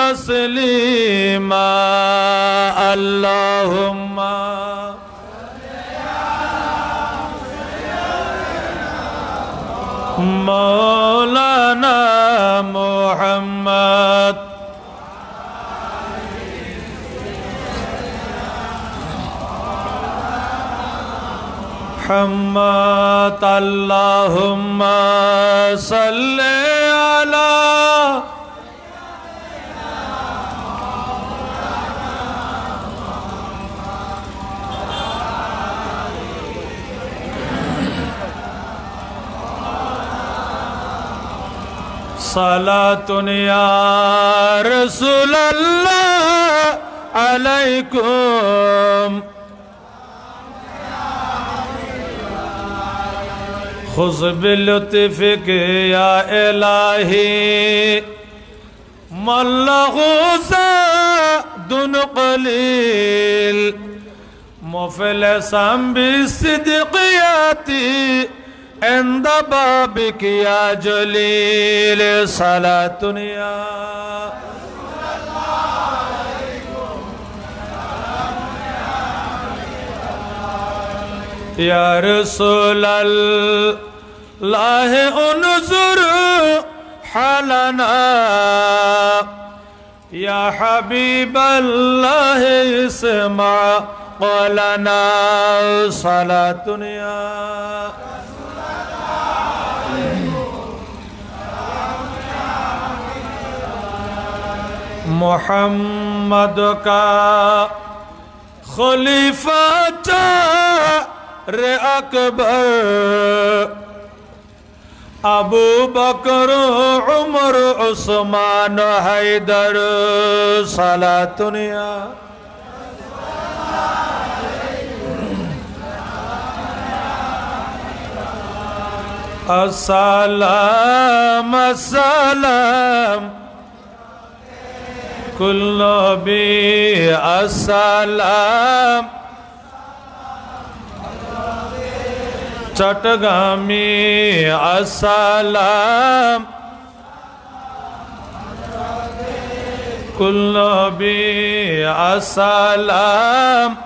तस्लीमा अल्लाहुम्मा मौलाना मुहम्मद मुहम्मद अल्लाहुम्मा सल्ले अला सलातुन या रसूलल्लाह अलैकुम खुज़ बिलुत्फ़िक या इलाही मल्लहु ज़ादुन क़लील मुफ़लिसन बिसिद्क़ियाती इंद बाबिक या जलील सलातुन या रसूलल्लाह उन्ज़ुर हालना या हबीबल्लाह इस्मा क़ौलना सलातुन मुहम्मद का खलीफा रे अकबर अबू बकर उमर उस्मान हैदर सलातुन अस्सलाम अस्सलाम कुल्लु बी अस्सलाम चटगामी अस्सलाम कुल्लु बी अस्सलाम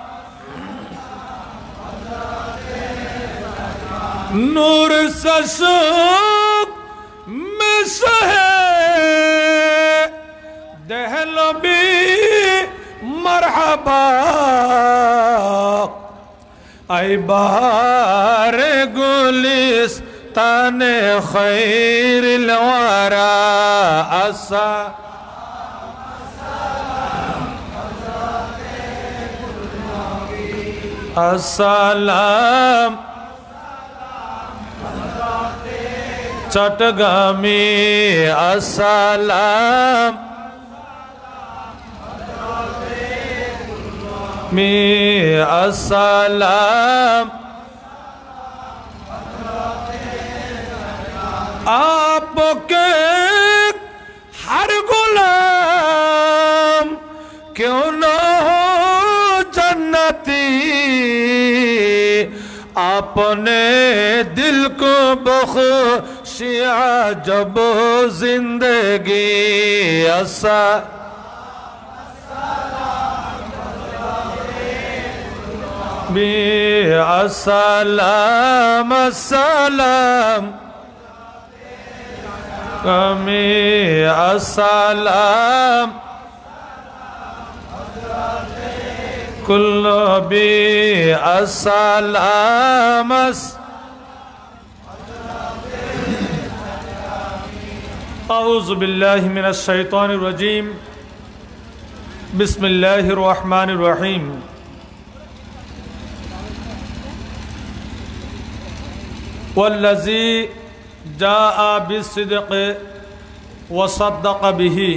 नूर सशुक में सहे दहलबी मरहबा ऐ बहार गुलिस्तान खैरिल वरा असा अस्सलाम चटगामी अस्सलाम मी अस्सलाम आपके हर गुलाम क्यों न हो जन्नती आपने दिल को बख्शिया जब जिंदगी ऐसा बी अस्सलाम अस्सलाम कमी अस्सलाम कुल्लु बी अस्सलाम अऊज़ु बिल्लाहि मिनश शैतानिर रजीम बिस्मिल्लाहिर रहमानिर रहीम वल्लज़ी जाआ बिस्सिद्क़ व सद्दक़ बिही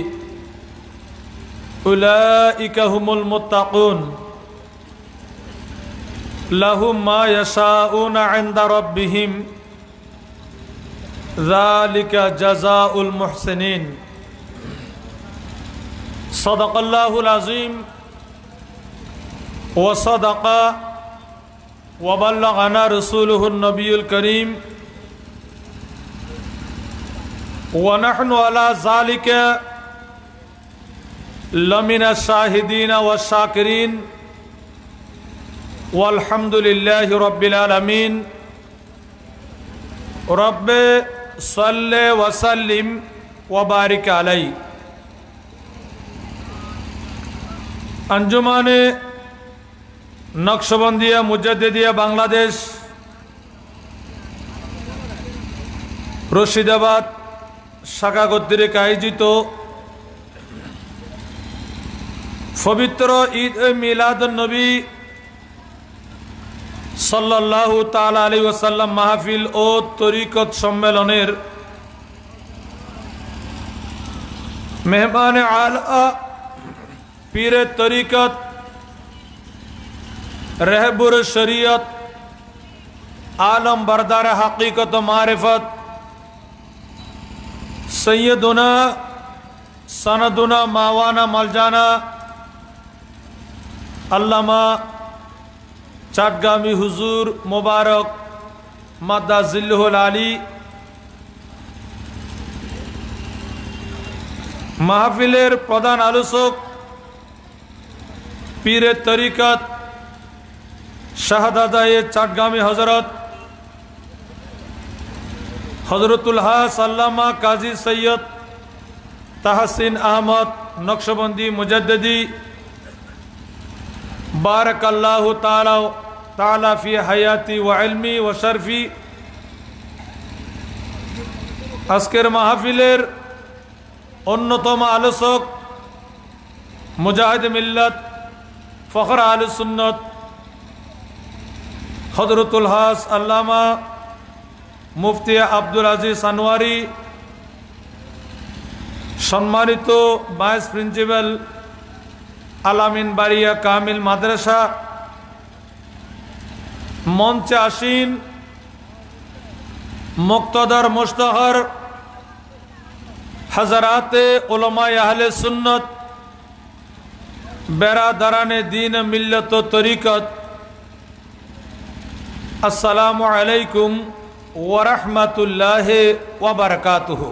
उलाइका हुमुल मुत्तक़ून लहुम मा यशाऊन इंद रब्बिहिम ज़ालिका जज़ाउल मुहसिनीन सदक़ल्लाहुल अज़ीम व सदक़ व बल्लगना रसूलुहुन नबियुल करीम व नहनु अला ज़ालिका लमिना शाहिदीन व शाकिरीन वल्हम्दुलिल्लाहि रब्बिल आलमीन रब्बे सल्ले व सल्लिम व बारिक अलैहि। अंजुमाने नक्शबंदिया मुजद्दिदिया बांग्लादेश रशिदाबाद शाखा কর্তৃক আয়োজিত पवित्र ईद मिलादुन नबी सल्लल्लाहु ताला अलैहि वसल्लम महफिल ओ तरीकत सम्मेलनेर मेहमान आला पीरे तरीकत रहबुर शरीयत आलम बरदार हकीकत मारिफत सैयदुना सनदुना मावाना मलजाना अल्लामा चाटगामी हुजूर मुबारक मद्दा जिल्लुहुल आली महफिलेर प्रधान आलोचक पीरे तरीकत शाहदादाए चाटगामी हजरत हजरतुल हास अल्लामा काजी सैयद तहसीन अहमद नक्शबंदी मुजद्दिदी बारकल्लाहु ताला फी हयाती व इल्मी व शरफी। आजकेर महफिलेर अन्यतम आलोचक मुजाहिद मिल्लत फखर आले सुन्नत हजरतुल हास अल्लामा मुफ्ती आब्दुल আজিজ আনোয়ারি, सम्मानित वाइस प्रिंसिपल आलामीन बारिया कामिल माद्रासा, मंचे आसीन मुक्तदर मुश्तहर हजराते उलमाए अहले सुन्नत बेरादराने दीन मिल्लत व तरीकत, अस्सलामु अलैकुम व रहमतुल्लाहि व बरकातुहु।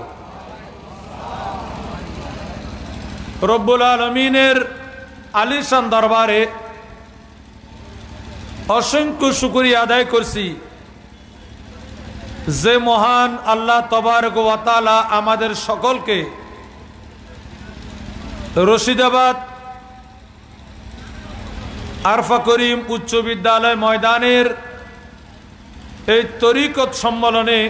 रब्बुल आलमीनेर आलिशान दरबारे असंख्य शुक्रिया आदाय करছি যে মহান আল্লাহ তবারক ওয়া তাআলা আমাদের সকলকে রশিদাবাদ আরফা করিম উচ্চ বিদ্যালয় ময়দানের এই তরিকত সম্মেলনে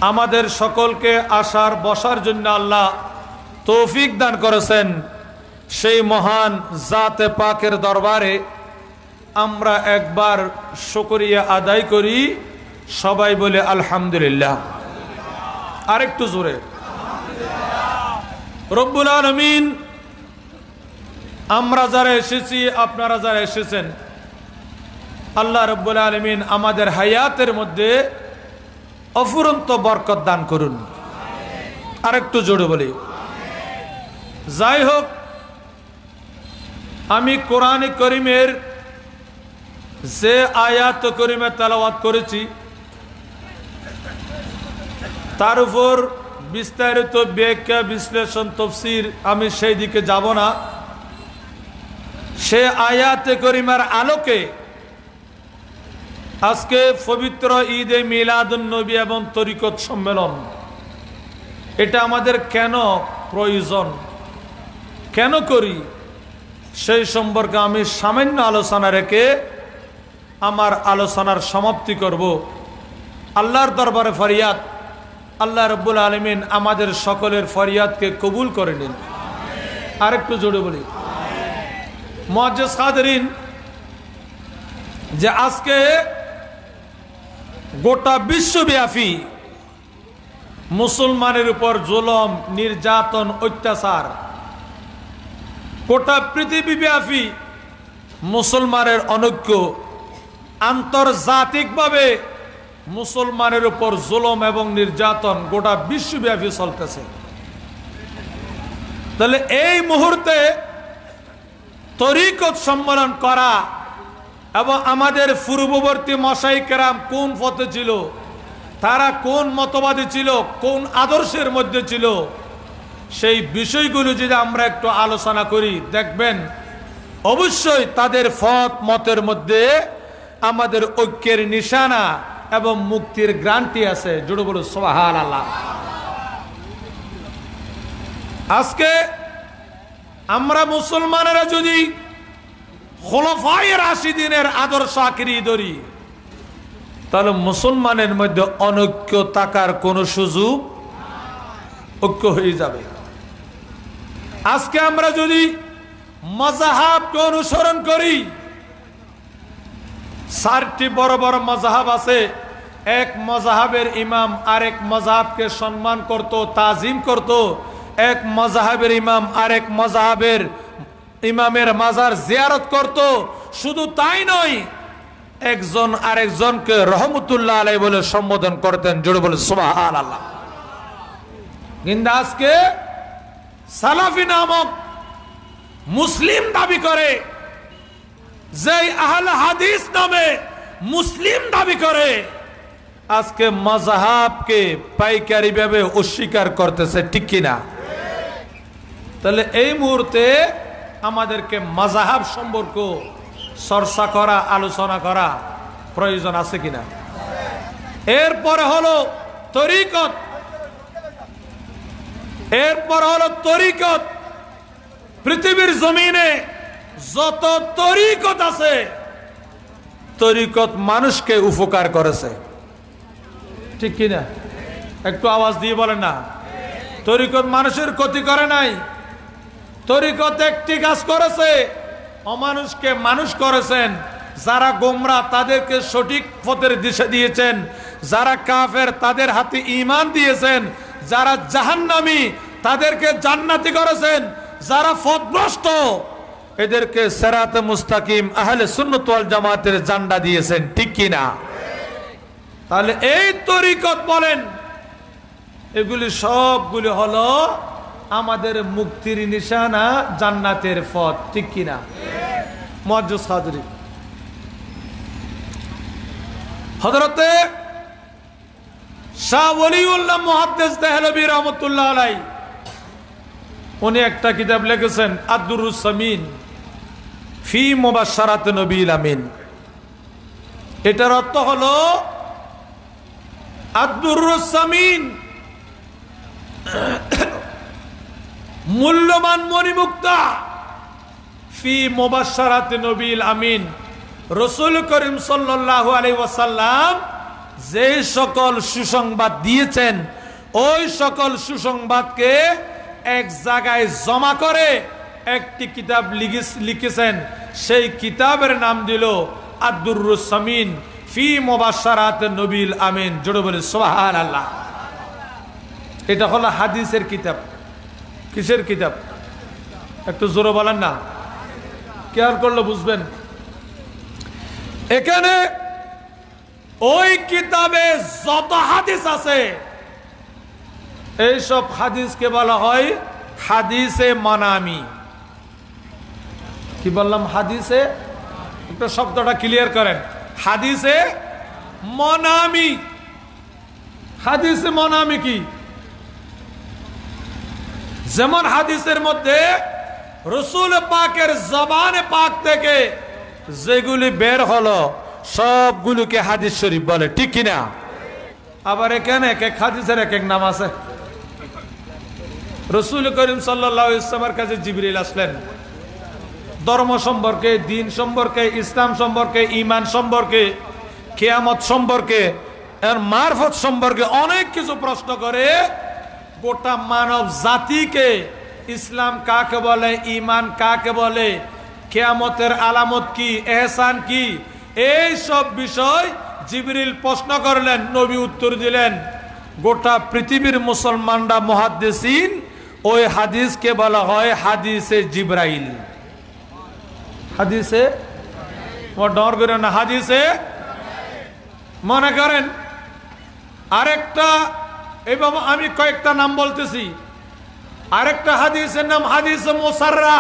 আমাদের সকলকে আসার বসার জন্য আল্লাহ তৌফিক দান করেছেন। সেই মহান জাতে পাকের দরবারে আমরা একবার শুকরিয়া আদায় করি, সবাই বলে আলহামদুলিল্লাহ। আরেকটু জোরে রব্বুল আলামিন। আমরা যারা এসেছি, আপনারা যারা এসেছেন, আল্লাহ রব্বুল আলামিন আমাদের হায়াতের মধ্যে অফুরন্ত বরকত দান করুন। আরেকটু জোরে বলি। যাই হোক, আমি কোরআন করিমের যে আয়াত করিমে তেলাওয়াত করেছি তার উপর বিস্তারিত ব্যাখ্যা বিশ্লেষণ তফসির আমি সেই দিকে যাব না। সে আয়াত করিমার আলোকে আজকে পবিত্র ঈদে মিলাদুন নবী এবং তরিকত সম্মেলন, এটা আমাদের কেন প্রয়োজন, কেন করি, সেই সম্পর্কে আমি সামান্য আলোচনা রেখে আমার আলোচনার সমাপ্তি করব। আল্লাহর দরবারে ফরিয়াদ, আল্লাহ রব্বুল আলামিন আমাদের সকলের ফরিয়াদকে কবুল করে নিন। আরেকটু জোরে বলি। মুআজ্জিজ হাজিরিন, যে আজকে গোটা বিশ্বব্যাপী মুসলমানের উপর জুলুম, নির্যাতন, অত্যাচার, গোটা পৃথিবীব্যাপী মুসলমানের অনৈক্য, আন্তর্জাতিকভাবে মুসলমানের উপর জুলুম এবং নির্যাতন গোটা বিশ্বব্যাপী চলতেছে। তাহলে এই মুহূর্তে তরিকত সম্মেলন করা এবং আমাদের পূর্ববর্তী মশাই কেরাম কোন পথে ছিল, তারা কোন মতবাদী ছিল, কোন আদর্শের মধ্যে ছিল, সেই বিষয়গুলো যদি আমরা একটু আলোচনা করি, দেখবেন অবশ্যই তাদের মতের মধ্যে আমাদের ঐক্যের নিশানা এবং মুক্তির গ্যারান্টি আছে। জোরে বলো সুবহানাল্লাহ। আজকে আমরা মুসলমানেরা যদি খুলাফায়ে রাশিদিনের আদর্শ আঁকড়ে ধরি, তাহলে মুসলমানের মধ্যে অনৈক্য থাকার কোনো সুযোগ, ঐক্য হয়ে যাবে। আজকে আমরা যদি মাযহাবকে অনুসরণ করি, 4টি বড় বড় মাযহাব আছে, এক মাযহাবের ইমাম আরেক মাযহাবকে সম্মান করত, তাজিম করত, এক মাযহাবের ইমাম আরেক মাযহাবের ইমামের মাজার জিয়ারত করত। শুধু তাই নয়, একজন আরেকজনকে রহমতুল্লাহ আলাইহি বলে সম্বোধন করতেন। জোরে বলে সুবহানাল্লাহ। কিন্তু আজকে সালাফি নামক মুসলিম দাবি করে, যেই আহলে হাদিস নামে মুসলিম দাবি করে, আজকে মাযহাবকে পাইকারি ভাবে অস্বীকার করতেছে, ঠিক কিনা? তাহলে এই মুহূর্তে আমাদেরকে মাযহাব সম্পর্কে চর্চা করা, আলোচনা করা প্রয়োজন আছে কিনা? এরপরে হলো তরিকত। এরপর হলো তরিকত। পৃথিবীর জমিনে যত তরিকত আছে, তরিকত মানুষকে উপকার করেছে, ঠিক কিনা? একটু আওয়াজ দিয়ে বলেন না। তরিকত মানুষের ক্ষতি করে নাই। তরিকত একটি কাজ করেছে, অমানুষকে মানুষ করেছেন। যারা গোমরা তাদেরকে সঠিক পথের দিশা দিয়েছেন, যারা কাফের তাদের হাতে ঈমান দিয়েছেন, যারা জাহান্নামী তাদেরকে জান্নাতি করেছেন, যারা পথভ্রষ্ট এদেরকে সিরাতে মুস্তাকিম আহলে সুন্নাত ওয়াল জামাতের ঝান্ডা দিয়েছেন, ঠিক কিনা? তাহলে এই তরিকত বলেন, এগুলি সবগুলি হলো আমাদের মুক্তির নিশানা, জান্নাতের পথ, ঠিক কিনা? মুআজ্জিজ হাজরিন, হযরতে শাহ ওলিউল্লাহ মুহাদ্দিস দেহলভী রহমাতুল্লাহ আলাইহি উনি একটা কিতাব লিখেছেন, আদ-দুররুস সামিন ফি মুবাশশারাত নবীল আমিন। এটার অর্থ হলো আদ-দুররুস সামিন, মূল্যবান মণিমুক্তা, ফি মুবাশশারাত নবীল আমিন। রাসূল করিম সাল্লাল্লাহু আলাইহি ওয়াসাল্লাম যে সকল সুসংবাদ দিয়েছেন, ওই সকল সুসংবাদকে এক জায়গায় জমা করে একটি কিতাব লিখেছেন। সেই কিতাবের নাম দিল আদ-দুররুস সামিন ফি মুবাশশারাত নবীল আমিন। জোরে বলে সুবহানাল্লাহ। এটা হলো হাদিসের কিতাব। কিসের কিতাব? একটু জোরে বলেন না, খেয়াল করলে বুঝবেন। এখানে ওই কিতাবে যত হাদিস আছে, এইসব হাদিসকে বলা হয় হাদিসে মানামি। কি বললাম? হাদিসে, একটু শব্দটা ক্লিয়ার করেন। হাদিসে মানামি। হাদিসে মানামি কি? যেমন হাদিসের মধ্যে রাসূল পাকের জবানে পাক থেকে যেগুলি বের হলো সবগুলোকে হাদিস শরীফ বলে, ঠিক কিনা? আবার এখানে এক এক হাদিসের এক এক নাম আছে। রাসূল করিম সাল্লাল্লাহু আলাইহি ওয়াসাল্লামের কাছে জিবরিল আসলেন, ধর্ম সম্পর্কে, দ্বীন সম্পর্কে, ইসলাম সম্পর্কে, ঈমান সম্পর্কে, কিয়ামত সম্পর্কে, এর মারফত সম্পর্কে অনেক কিছু প্রশ্ন করে। গোটা মানব জাতিকে ইসলাম কাকে বলে, ঈমান কাকে বলে, কিয়ামতের আলামত কি, ইহসান কি, এই সব বিষয় জিবরিল প্রশ্ন করলেন, নবী উত্তর দিলেন। গোটা পৃথিবীর মুসলমানরা মুহাদ্দিসিন ওই হাদিসকে বলা হয় হাদিসে জিবরাইল। হাদিসে ডর করে না, হাদিসে। মনে করেন আরেকটা, এইভাবে আমি কয়েকটা নাম বলতেছি। আরেকটা হাদিসের নাম হাদিসে মুসাররা।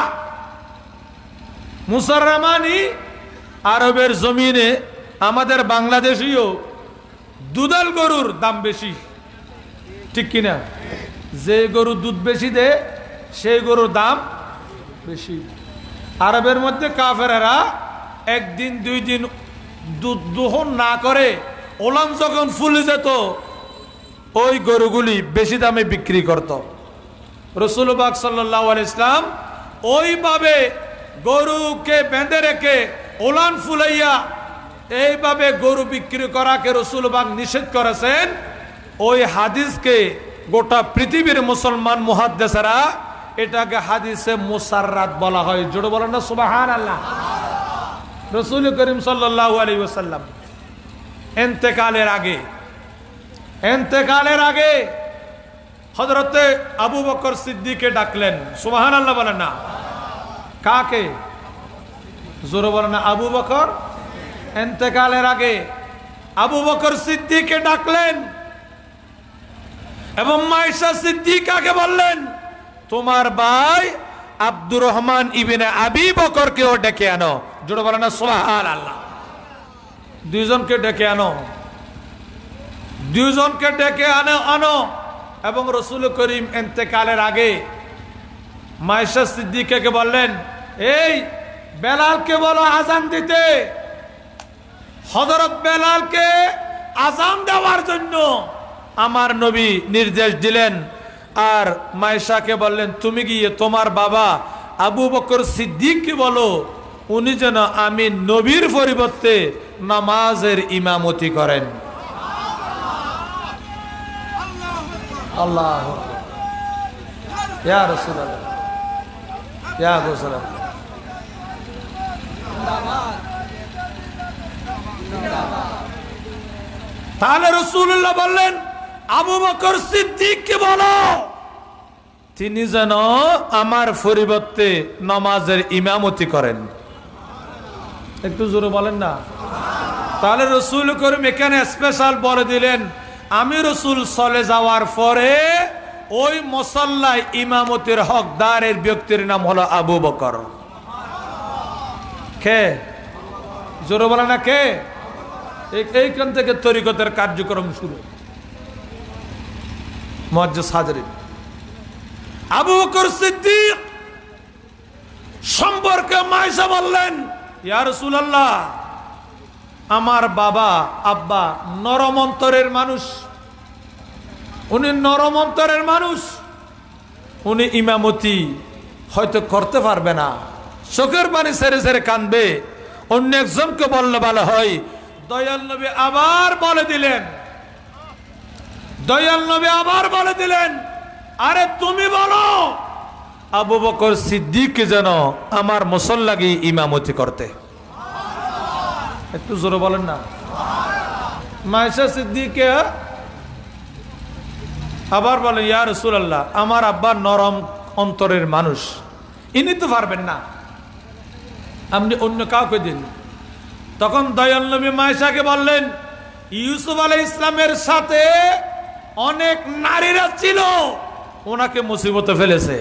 মুসাররা মানে আরবের জমিনে আমাদের বাংলাদেশীয় দুধাল গরুর দাম বেশি, ঠিক কিনা? যে গরু দুধ বেশি দেয় সেই গরুর দাম বেশি। আরবের মধ্যে কাফেরেরা একদিন দুই দিন দুধ দোহন না করে ওলান যখন ফুলে যেত ওই গরুগুলি বেশি দামে বিক্রি করত। রাসূল পাক সাল্লাল্লাহু আলাইহি ইসলাম ওইভাবে গরুকে বেঁধে রেখে ওলান ফুলাইয়া এইভাবে গরু বিক্রি করাকে রাসূল পাক নিষেধ করেছেন। ওই হাদিসকে গোটা পৃথিবীর মুসলমান মুহাদ্দিসেরা এটাকে হাদিসে মুসাররাত বলা হয়। জোরে বলেন না সুবহানাল্লাহ। রাসূল করিম সাল্লাল্লাহু আলাইহি ওয়াসাল্লাম ইন্তেকালের আগে হযরতে আবু বকর সিদ্দিককে ডাকলেন। সুবহানাল্লাহ বলেন না। কাকে? জোরে বলেন না। আবু বকর ইন্তেকালের আগে আবু বকর সিদ্দিককে ডাকলেন এবং মায়েশা সিদ্দিকাকে বললেন তোমার ভাই আব্দুর রহমান ইবনে আবি বকরকেও ডেকে আনো। জোরে বলেন না সুবহানাল্লাহ। দুইজনকে ডেকে আনো, দুইজনকে ডেকে আনো এবং রাসূল করিম ইন্তেকালের আগে মায়েশা সিদ্দিকাকে বললেন এই বেলালকে বলো আজান দিতে। হযরত বেলালকে আজান দেওয়ার জন্য আমার নবী নির্দেশ দিলেন। আর মায়েশাকে বললেন তুমি গিয়ে তোমার বাবা আবু বকর সিদ্দিককে বলো উনি যেন আমি নবীর পরিবর্তে নামাজের ইমামতি করেন। আল্লাহু আকবার। ইয়া রাসূলুল্লাহ, ইয়া রাসূলুল্লাহ। তাহলে রাসূলুল্লাহ বললেন আবু বকর সিদ্দিককে বলো তিনি যেন আমার পরিবর্তে নামাজের ইমামতি করেন। একটু জোরে বলেন না। তাহলে রাসূল করিম এখানে স্পেশাল বলে দিলেন আমি রাসূল চলে যাওয়ার পরে ওই মুসাল্লায় ইমামতির হকদারের ব্যক্তির নাম হলো আবু বকর। কে? জোরে বলেন না কে? এইখান থেকে তরিকতের কার্যক্রম শুরু। মুআজ্জিজ হাজিরিন, আবু বকর সিদ্দিক সম্পর্কে মায়েশা বললেন ইয়া রাসূলুল্লাহ আমার বাবা আব্বা নরম অন্তরের মানুষ, উনি নরম অন্তরের মানুষ, উনি ইমামতি হয়তো করতে পারবে না, চোখের পানি ছেড়ে ছেড়ে কাঁদবে, অন্য একজনকে বললে ভালো হয়। দয়াল নবী আবার বলে দিলেন, দয়াল নবী আবার বলে দিলেন আরে তুমি বলো আবু বকর সিদ্দিককে যেন আমার মুসল্লাগি ইমামতি করতে। একটু জোরে বলেন না। মায়েশা সিদ্দিককে আবার বলেন ইয়া রাসূলুল্লাহ আমার আব্বা নরম অন্তরের মানুষ, ইনি তো পারবেন না, আপনি অন্য কাউকে দিন। তখন দয়াল নবী মায়েশাকে বললেন ইউসুফ আলাইহিস সালামের সাথে অনেক নারীরা ছিল, ওনাকে মুসিবতে ফেলেছে।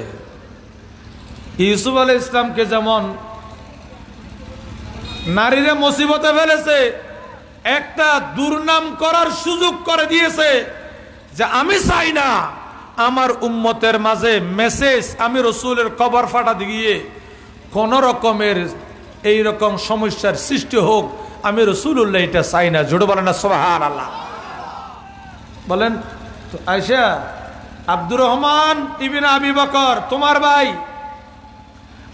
ইউসুফ আলাইহিস সালামকে যেমন নারীরা মুসিবতে ফেলেছে, একটা দুর্নাম করার সুযোগ করে দিয়েছে যে আমি চাই না আমার উম্মতের মাঝে মেসেজ আমি রাসূলের কবর ফাটা দিয়ে কোন রকমের এই রকম সমস্যার সৃষ্টি হোক, আমি রাসূলুল্লাহ এটা চাই না। জোরে বলেন না সুবহানাল্লাহ। বলেন তো আয়েশা আব্দুর রহমান ইবনে আবি বকর তোমার ভাই,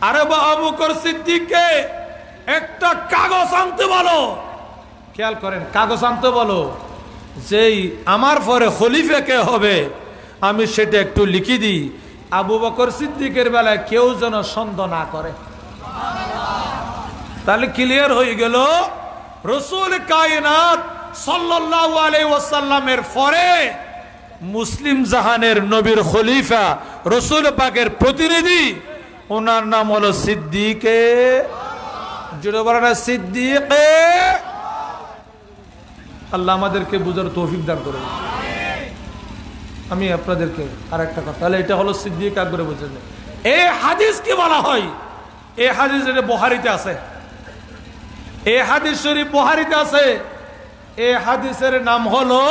আরে আবু বকর সিদ্দিককে একটা কাগজ আনতে বলো। খেয়াল করেন, কাগজ আনতে বলো, যেই আমার পরে খলিফা কে হবে আমি সেটা একটু লিখে দিই, আবু বকর সিদ্দিকের বেলায় কেউ যেন সন্দেহ না করে। তাহলে ক্লিয়ার হয়ে গেল রাসূল কায়নাত সাল্লাল্লাহু আলাইহি ওয়াসাল্লামের পরে মুসলিম জাহানের নবীর খলিফা রাসূল পাকের প্রতিনিধি, ওনার নাম হলো সিদ্দিকে। জোরে বলেন সিদ্দিকে। আল্লাহ আমাদেরকে বুঝার তৌফিক দান করুন। আমি আপনাদেরকে আর একটা কথা, তাহলে এটা হলো সিদ্দিক আকবর বুঝেন। এই হাদিস কি বলা হয়? এই হাদিস বুখারীতে আছে, এই হাদিস শরীফ বুখারীতে আছে। এই হাদিসের নাম হলো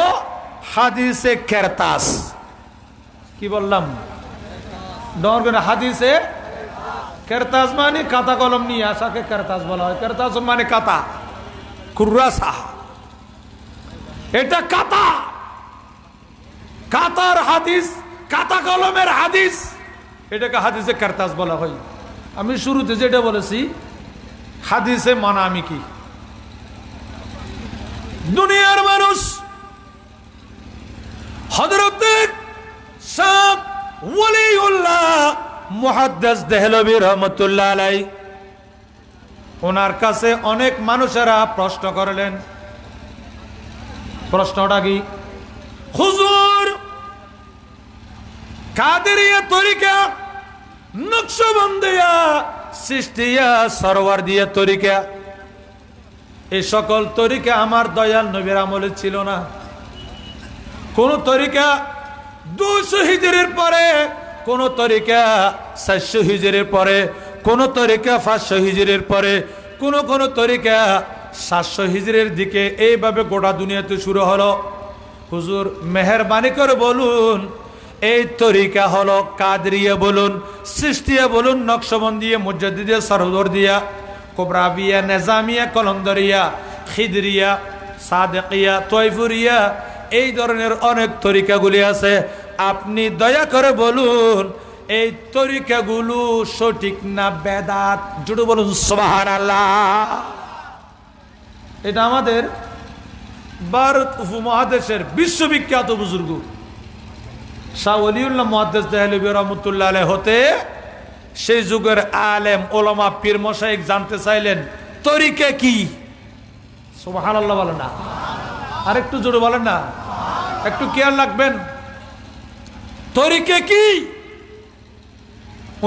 হাদিসে কেরতাস। কি বললাম? ডর হাদিসে কেরতাজ মানে কাতা কলম নিয়ে আসাকে কেরতাজ বলা হয়। কেরতাজ মানে কাতা, কুররাসা, এটা কাতা, কাতার হাদিস, কাতা কলমের হাদিস, এটাকে হাদিসে কেরতাজ বলা হয়। আমি শুরুতে যেটা বলেছি, হাদিসে মানা আমি কি? দুনিয়ার মানুষ হযরত শাহ ওয়ালিউল্লাহ মুহাদ্দিস দেহলভী রহমাতুল্লাহ আলাইহি, ওনার কাছে অনেক মানুষেরা প্রশ্ন করলেন। প্রশ্নটা কি? হুজুর, কাদেরিয়া তরিকা, নকশবন্দিয়া, চিশতিয়া, সরওয়ারদিয়া তরিকা, এই সকল তরিকা আমার দয়াল নবীর আমলে ছিল না। কোন তরিকা 200 হিজরির পরে, কোন তরিকা 400 হিজরির পরে, কোন তরিকা 500 হিজরির পরে, কোন কোন তরিকা 700 হিজরির দিকে, এইভাবে গোটা দুনিয়াতে শুরু হলো। হুজুর মেহেরবানি করে বলুন, এই তরিকা হলো কাদরিয়া বলুন, চিশতিয়া বলুন, নকশবন্দিয়া, মুজাদ্দিদিয়া, সরওয়ারদিয়া, কুবরাবিয়া, নিজামিয়া, কলন্দরিয়া, খিদরিয়া, সাদেকিয়া, তয়ফুরিয়া, এই ধরনের অনেক তরিকাগুলি আছে। আপনি দয়া করে বলুন, এই তরিকাগুলো সঠিক না বেদাত? জুড়ে বলুন সুবহানাল্লাহ। এটা আমাদের ভারত উপমহাদেশের বিশ্ববিখ্যাত বুজুর্গ শাহ ওয়ালিউল্লাহ মুহাদ্দিস দেহলভী রহমাতুল্লাহ আলাইহি হতে সেই যুগের আলেম ওলামা পীর মশায়েখ জানতে চাইলেন তরিকা কি? সুবহানাল্লাহ বলেন না, আর একটু জোরে বলেন না, একটু খেয়াল রাখবেন। তরিকা কি?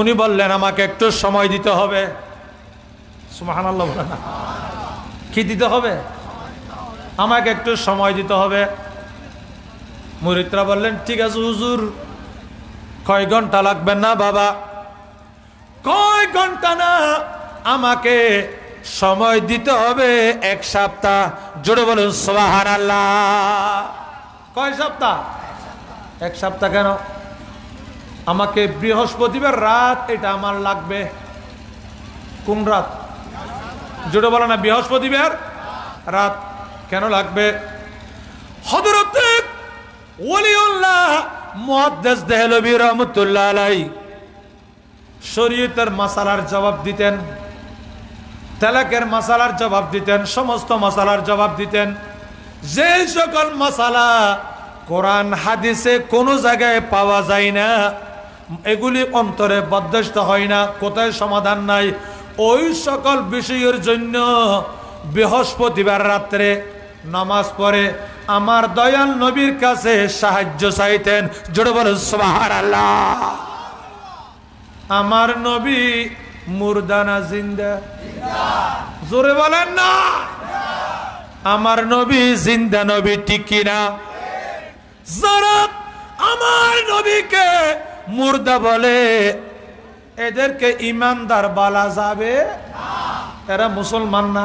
উনি বললেন আমাকে একটু সময় দিতে হবে। সুবহানাল্লাহ বলেন না, কি দিতে হবে? আমাকে একটু সময় দিতে হবে। মুরিদরা বললেন ঠিক আছে হুজুর, কয় ঘন্টা লাগবেন না বাবা? কয় ঘন্টা না, আমাকে সময় দিতে হবে 1 সপ্তাহ। জোরে বলুন সুবহানাল্লাহ। কয় সপ্তাহ? 1 সপ্তাহ। কেন? আমাকে বৃহস্পতিবার রাত এটা আমার লাগবে। কোন রাত? জোরে বলেন না, বৃহস্পতিবার রাত কেন লাগবে? হযরত ওয়ালিউল্লাহ মুহাদ্দিস দেহলভী রহমাতুল্লাহ আলাইহি শরীয়তের মাসালার জবাব দিতেন, তালাকের মাসালার জবাব দিতেন, সমস্ত মাসালার জবাব দিতেন। যে সকল মাসালা কোরআন হাদিসে কোনো জায়গায় পাওয়া যায় না, এগুলি অন্তরে বদ্ধস্ত হয় না, কোথায় সমাধান নাই, ওই সকল বিষয়ের জন্য বৃহস্পতিবার রাত্রে নামাজ পড়ে আমার দয়াল নবীর কাছে সাহায্য চাইতেন। জোরে বলেন সুবহানাল্লাহ। আমার নবী মুর্দা না জিন্দা? জোরে বলেন না, আমার নবী জিন্দা নবী, ঠিক কিনা? যারা আমার নবীকে মুর্দা বলে এদেরকে ইমানদার বলা যাবে? এরা মুসলমান না,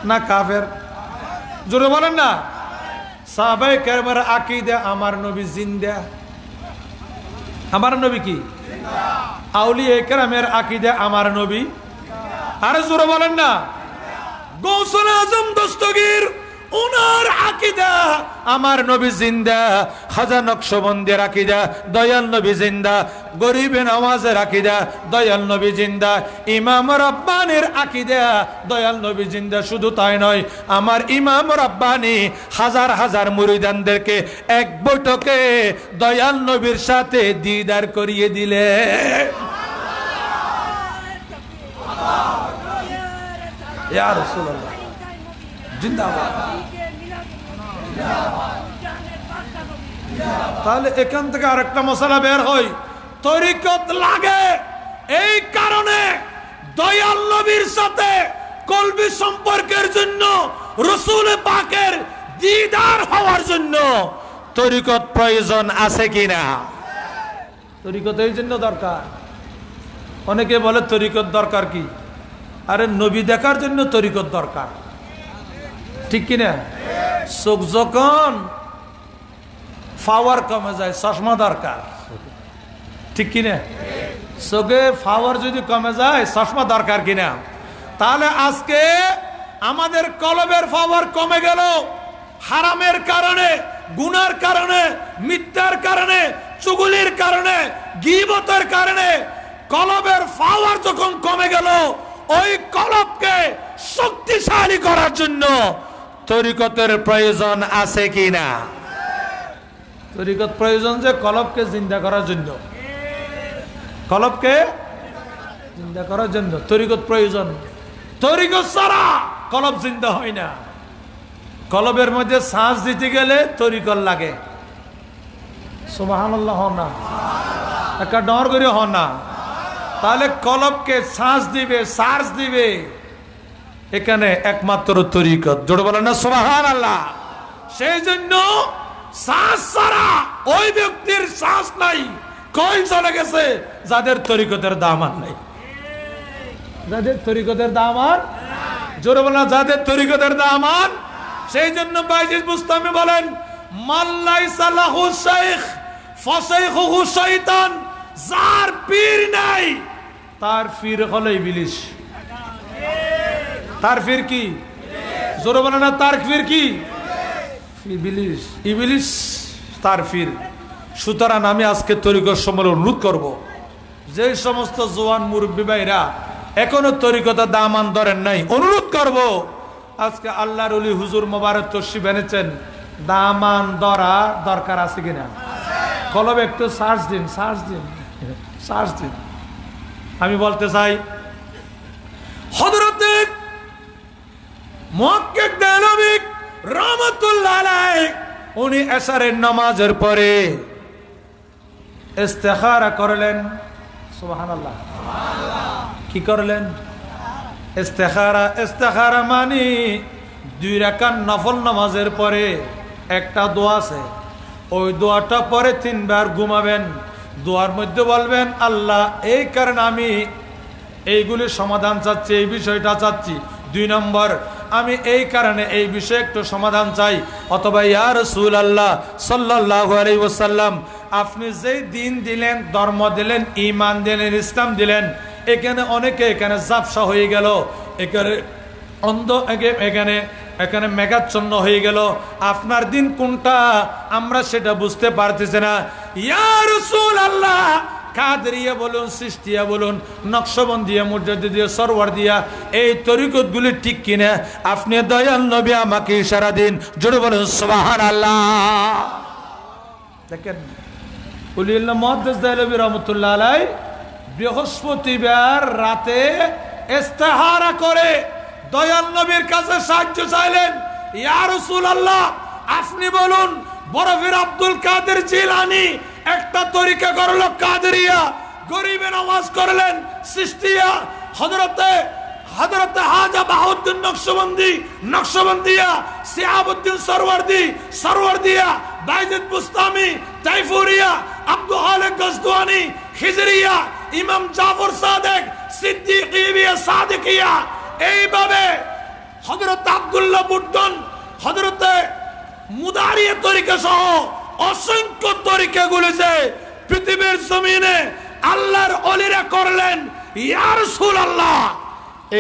না কাফের? জোরে বলেন না। সাহাবায়ে কেরামের আকীদা আমার নবী জিন্দা। আমার নবী কি? আউলিয়া কেরামের আকীদা আমার নবী। আরে জোরে বলেন না। গৌসুল আজম দস্তগীর ওনার আকীদা আমার নবী জিন্দা। খাজা নকশবন্দির আকীদা দয়াল নবী জিন্দা। গরিবে নওয়াজের আকীদা দয়াল নবী জিন্দা। ইমাম রাব্বানির আকীদা দয়াল নবী জিন্দা। শুধু তাই নয়, আমার ইমাম রাব্বানি হাজার হাজার মুরিদানদেরকে এক বৈঠকে দয়াল নবীর সাথে দিদার করিয়ে দিলে। ইয়া রাসূলুল্লাহ জিন্দাবাদ। তাহলে এখান থেকে আরেকটা মশলা বের হয়, তরিকত লাগে এই কারণে দয়াল নবীর সাথে কলবি সম্পর্কের জন্য, রাসূল পাকের দিদার হওয়ার জন্য তরিকত প্রয়োজন আছে কিনা? তরিকত এই জন্য দরকার। অনেকে বলে তরিকত দরকার কি? আরে নবী দেখার জন্য তরিকত দরকার, ঠিক কিনা? চোখ যখন পাওয়ার কমে যায় চশমা দরকার। ঠিক কিনা? চোখের পাওয়ার যদি কমে যায় চশমা দরকার কিনা? তাহলে আজকে আমাদের কলবের পাওয়ার কমে গেল হারামের কারণে, গুনার কারণে, মিথ্যার কারণে, চুগলির কারণে, গীবতের কারণে। কলবের পাওয়ার যখন কমে গেল, ওই কলবকে শক্তিশালী করার জন্য তরিকতের প্রয়োজন আছে কিনা? তরিকত প্রয়োজন যে কলবকে জিন্দা করার জন্য, কলবকে জিন্দা করার জন্য তরিকত প্রয়োজন। তরিকত ছাড়া কলব জিন্দা হয় না। কলবের মধ্যে শ্বাস দিতে গেলে তরিকত লাগে। সুবহানাল্লাহ হন না, একটা ডর করে হন না। তাহলে কলবকে শ্বাস দিবে, চার্জ দিবে, এখানে একমাত্র তরিকত। জোরে বলেন না সুবহানাল্লাহ। সেই জন্য শ্বাস ছাড়া ওই ব্যক্তির শ্বাস নাই। কই চলে গেছে? যাদের তরিকতের দামান নাই, যাদের তরিকতের দামান। জোরে বলেন যাদের তরিকতের দামান। সেই জন্য বাইজিদ বুস্তামি বলেন, মাল্লাইসা লাহু শাইখ ফাশাইখুহু শাইতান। যার পীর নাই তার পীর হলো ইবলিস। তার পীর কি? জোরে বলেন না, তার পীর কি? ইবলিস। ইবলিস তার পীর। সুতরাং আমি আজকে তরিকত সম্মেলন অনুরোধ করব, যে সমস্ত জওয়ান মুরব্বী ভাইরা এখনো তরিকতের দামান ধরেন নাই, অনুরোধ করব আজকে আল্লাহর ওলি হুজুর মোবারক তশরিফ এনেছেন, দামান ধরা দরকার আছে কিনা? কলবে একটু সার্চ দিন, সার্চ দিন, সার্চ দিন। আমি বলতে চাই, হযরতে মুহাক্কিক দেহলভী রাহমাতুল্লাহ আলাইহি উনি এশারের নামাজের পরে ইস্তেখারা করলেন। সুবহানাল্লাহ। কি করলেন? ইস্তেখারা। ইস্তেখারা মানে 2 রাকাত নফল নামাজের পরে একটা দোয়া আছে, ওই দোয়াটা পরে 3 বার ঘুমাবেন। দোয়ার মধ্যে বলবেন, আল্লাহ এই কারণে আমি এইগুলি সমাধান চাচ্ছি, এই বিষয়টা চাচ্ছি। 2 নম্বর, আমি এই কারণে এই বিষয়ে একটু সমাধান চাই। অথবা ইয়া রাসূলুল্লাহ সাল্লাল্লাহু আলাইহি ওয়াসাল্লাম, আপনি যেই দিন দিলেন, ধর্ম দিলেন, ঈমান দিলেন, ইসলাম দিলেন, এখানে অনেকে এখানে ঝাপসা হয়ে গেল, এখানে অন্ধ, এখানে এখানে মেঘাচ্ছন্ন হয়ে গেল। আপনার দিন কোনটা আমরা সেটা বুঝতে পারতেছি না। ইয়া রাসূলুল্লাহ, কাদরিয়া বলুন, সৃষ্টিয়া বলুন, নকশবন্দিয়া, মুজাদ্দিদিয়া, সরওয়ারদিয়া, এই তরিকতগুলি ঠিক কিনা আপনি দয়াল নবী আমাকে ইশারা দিন। জোরে বলুন সুবহানাল্লাহ। দেখেন, উলিউল্লাহ মুহাদ্দিস দেহলভী রাহমাতুল্লাহ আলাইহি বৃহস্পতিবার রাতে ইস্তেখারা করে দয়াল নবীর কাছে সাহায্য চাইলেন। ইয়া রাসূলুল্লাহ, আপনি বলুন, বরফির আব্দুল কাদের জিলানী একটা তরিকা করলো কাদেরিয়া, গরিবে নামাজ করলেন সৃষ্টিয়া, হযরতে হাজা বাহাউদ্দিন নকশবন্দি, নকশবন্দিয়া, সিহাবুদ্দিন সরওয়ারদি, সরওয়ারদিয়া, বাইজিদ বুস্তামি, তাইফুরিয়া, আব্দুল খালেক গজদওয়ানি, খিজরিয়া, ইমাম জাফর সাদেক, সিদ্দিকিয়া, সাদিকিয়া, এইভাবে হযরত আব্দুল্লাহ বুদ্দন, হযরতে মুদারিয়া তরিকা সহ অসংখ্য তরিকাগুলো যে পৃথিবীর জমিনে আল্লাহর ওলিরা করলেন। ইয়া রাসূলুল্লাহ,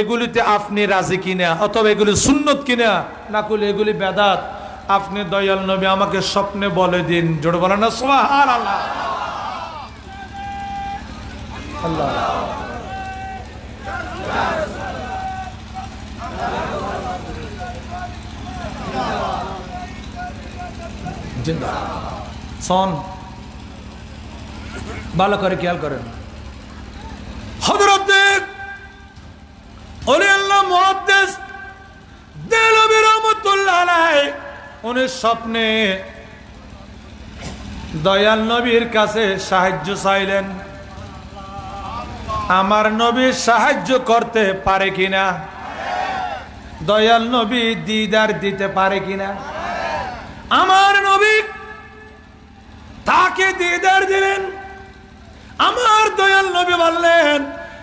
এগুলিতে আপনি রাজি কিনা, অথবা এগুলি সুন্নত কিনা, না করলে এগুলি বেদাত, আপনি দয়াল নবী আমাকে স্বপ্নে বলে দিন। জোরে বলেন না সুবহানাল্লাহ। আল্লাহ জিন্দা সন, ভালো করে খেয়াল করেন। হযরতে ওলিউল্লাহ মুহাদ্দিস দেহলভী রাহমাতুল্লাহ আলাইহি উনি স্বপ্নে দয়াল নবীর কাছে সাহায্য চাইলেন। আমার নবী সাহায্য করতে পারে কিনা, দয়াল নবী দিদার দিতে পারে কিনা। আমার নবী তাকে দিদার দিলেন। আমার দয়াল নবী বললেন,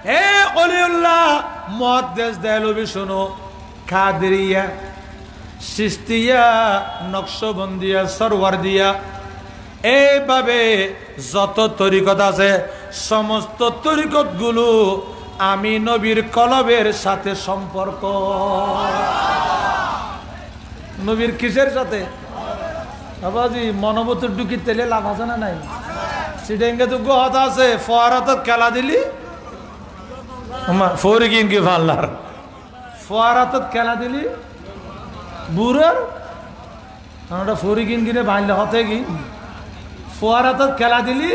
হে ওলিউল্লাহ মুহাদ্দিস দেহলভী, শোনো, কাদেরিয়া, চিশতিয়া, নকশবন্দিয়া, সরওয়ারদিয়া, এইভাবে যত তরিকত আছে সমস্ত তরিকত গুলো আমি নবীর কলবের সাথে সম্পর্ক। নবীর কিসের সাথে? বাবাজি মনোবতের ডুকি তেলে লাভ আছে না নাই? সিডেঙ্গে তো গোহাত আছে, ফোয়ারাত খেলা দিলি ফরি কিন কি ভাল্লার ফোয়ারাত খেলা দিলি বুড়ার আমরা ফরি কিন কিনে ভাইলে হতে কি ফোয়ারাত খেলা দিলি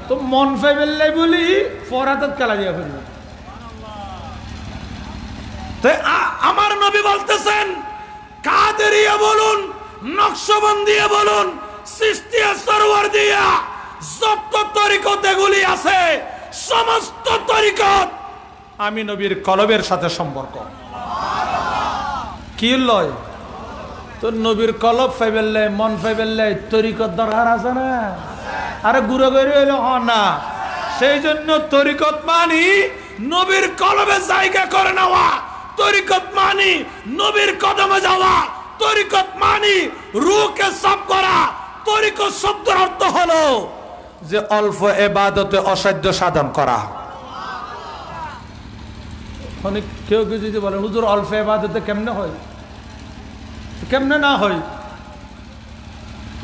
তো মন ফেবেললে বলি ফোয়ারাত খেলা দিয়া ফেলব। আমার নবী বলতেছেন কাদেরিয়া বলুন, নকশবন্দিয়া বলুন, চিশতিয়া সরওয়ারদিয়া, যত তরিকত এগুলি আছে সমস্ত তরিকত আমি নবীর কলবের সাথে সম্পর্ক। কি লয় তো নবীর কলব ফাইবেললে মন ফাইবেললে তরিকত দরকার আছে না? আরে গুড়ো গড়ি হইল না। সেই জন্য তরিকত মানি নবীর কলবে জায়গা করে নেওয়া, তরিকত মানি নবীর কদমে যাওয়া, তরিকত মানি রূহকে সাফ করা। তরিকত শব্দের অর্থ হলো যে অল্প ইবাদতে অসাধ্য সাধন করা। অনেক কেউ কেউ যদি বলেন হুজুর অল্প ইবাদতে কেমনে হয়, কেমনে না হয়?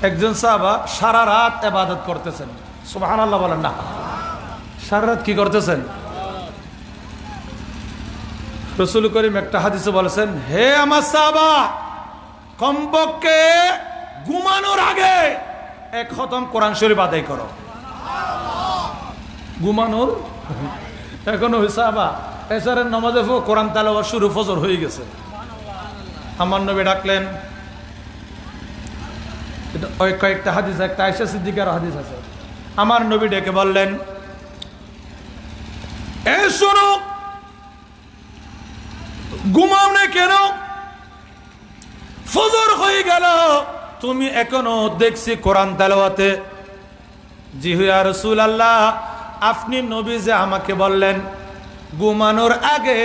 একজন সাহাবা সারা রাত ইবাদত করতেছেন, সুবহানাল্লাহ বলেন না। সারা রাত কি করতেছেন? রাসূল করিম একটা হাদিসে বলেছেন, হে আমার সাহাবা, কমপক্ষে ঘুমানোর আগে এক খতম কোরআন শরীফ আদায় করো। ঘুমানোর এখনো সাহাবা এশারের নামাজে কোরআন তেলাওয়াত শুরু, ফজর হয়ে গেছে। আমার নবী ডাকলেন, ওই কয়েকটা হাদিস, একটা আয়েশা সিদ্দিকার হাদিস আছে। আমার নবী ডেকে বললেন, এ শোনো, ঘুমাও না কেন? ফজর হয়ে গেল, তুমি এখনো দেখছি কোরআন তেলাওয়াতে। জি ইয়া রাসূলুল্লাহ, আপনি নবী যে আমাকে বললেন ঘুমানোর আগে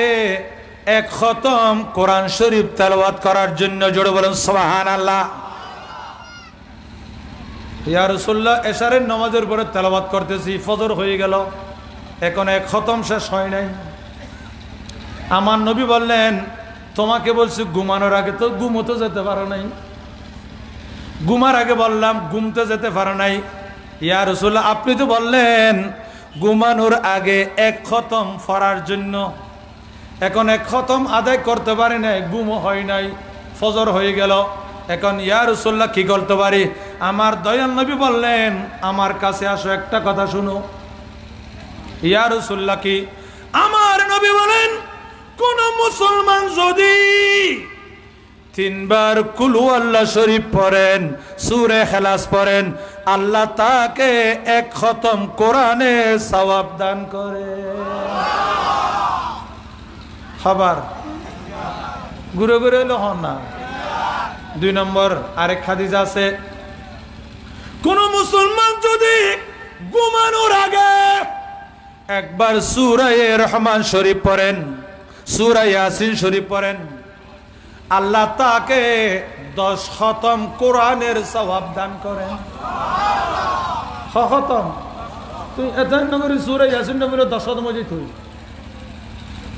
এক খতম কোরআন শরীফ তেলাওয়াত করার জন্য, জোরে বলেন সুবহানাল্লাহ। ইয়া রাসূলুল্লাহ, এশারের নামাজের পরে তেলাওয়াত করতেছি, ফজর হয়ে গেল, এখন এক খতম শেষ হয় নাই। আমার নবী বললেন, তোমাকে বলছি ঘুমানোর আগে তো ঘুমোতে যেতে পারো নাই। ঘুমার আগে বললাম ঘুমতে যেতে পারো নাই। ইয়া রাসূলুল্লাহ, আপনি তো বললেন ঘুমানোর আগে এক খতম পড়ার জন্য, এখন এক খতম আদায় করতে পারি নাই, ঘুমও হয় নাই, ফজর হয়ে গেল, এখন ইয়া রাসূলুল্লাহ কি করতে পারি? আমার দয়াল নবী বললেন, আমার কাছে আসো, একটা কথা শুনো। ইয়া রাসূলুল্লাহ কি? আমার নবী বলেন, কোন মুসলমান যদি 3 বার কুল আল্লাহ শরীফ পড়েন, সূরা ইখলাস পড়েন, আল্লাহ তাকে এক খতম কোরআনে সওয়াব দান করে। খবর ঘুরে ঘুরে এলো হন না। 2 নম্বর আরেক হাদিস আছে, কোন মুসলমান যদি ঘুমানোর আগে একবার সূরা রহমান শরীফ পড়েন, সূরা ইয়াসিন শরীফ পড়েন, আল্লাহ তাকে 10 খতম কোরআনের সওয়াব দান করেন। খতম তুই এত নগরী সূরা ইয়াসিন নবীর 10 খতম হয়ে তুই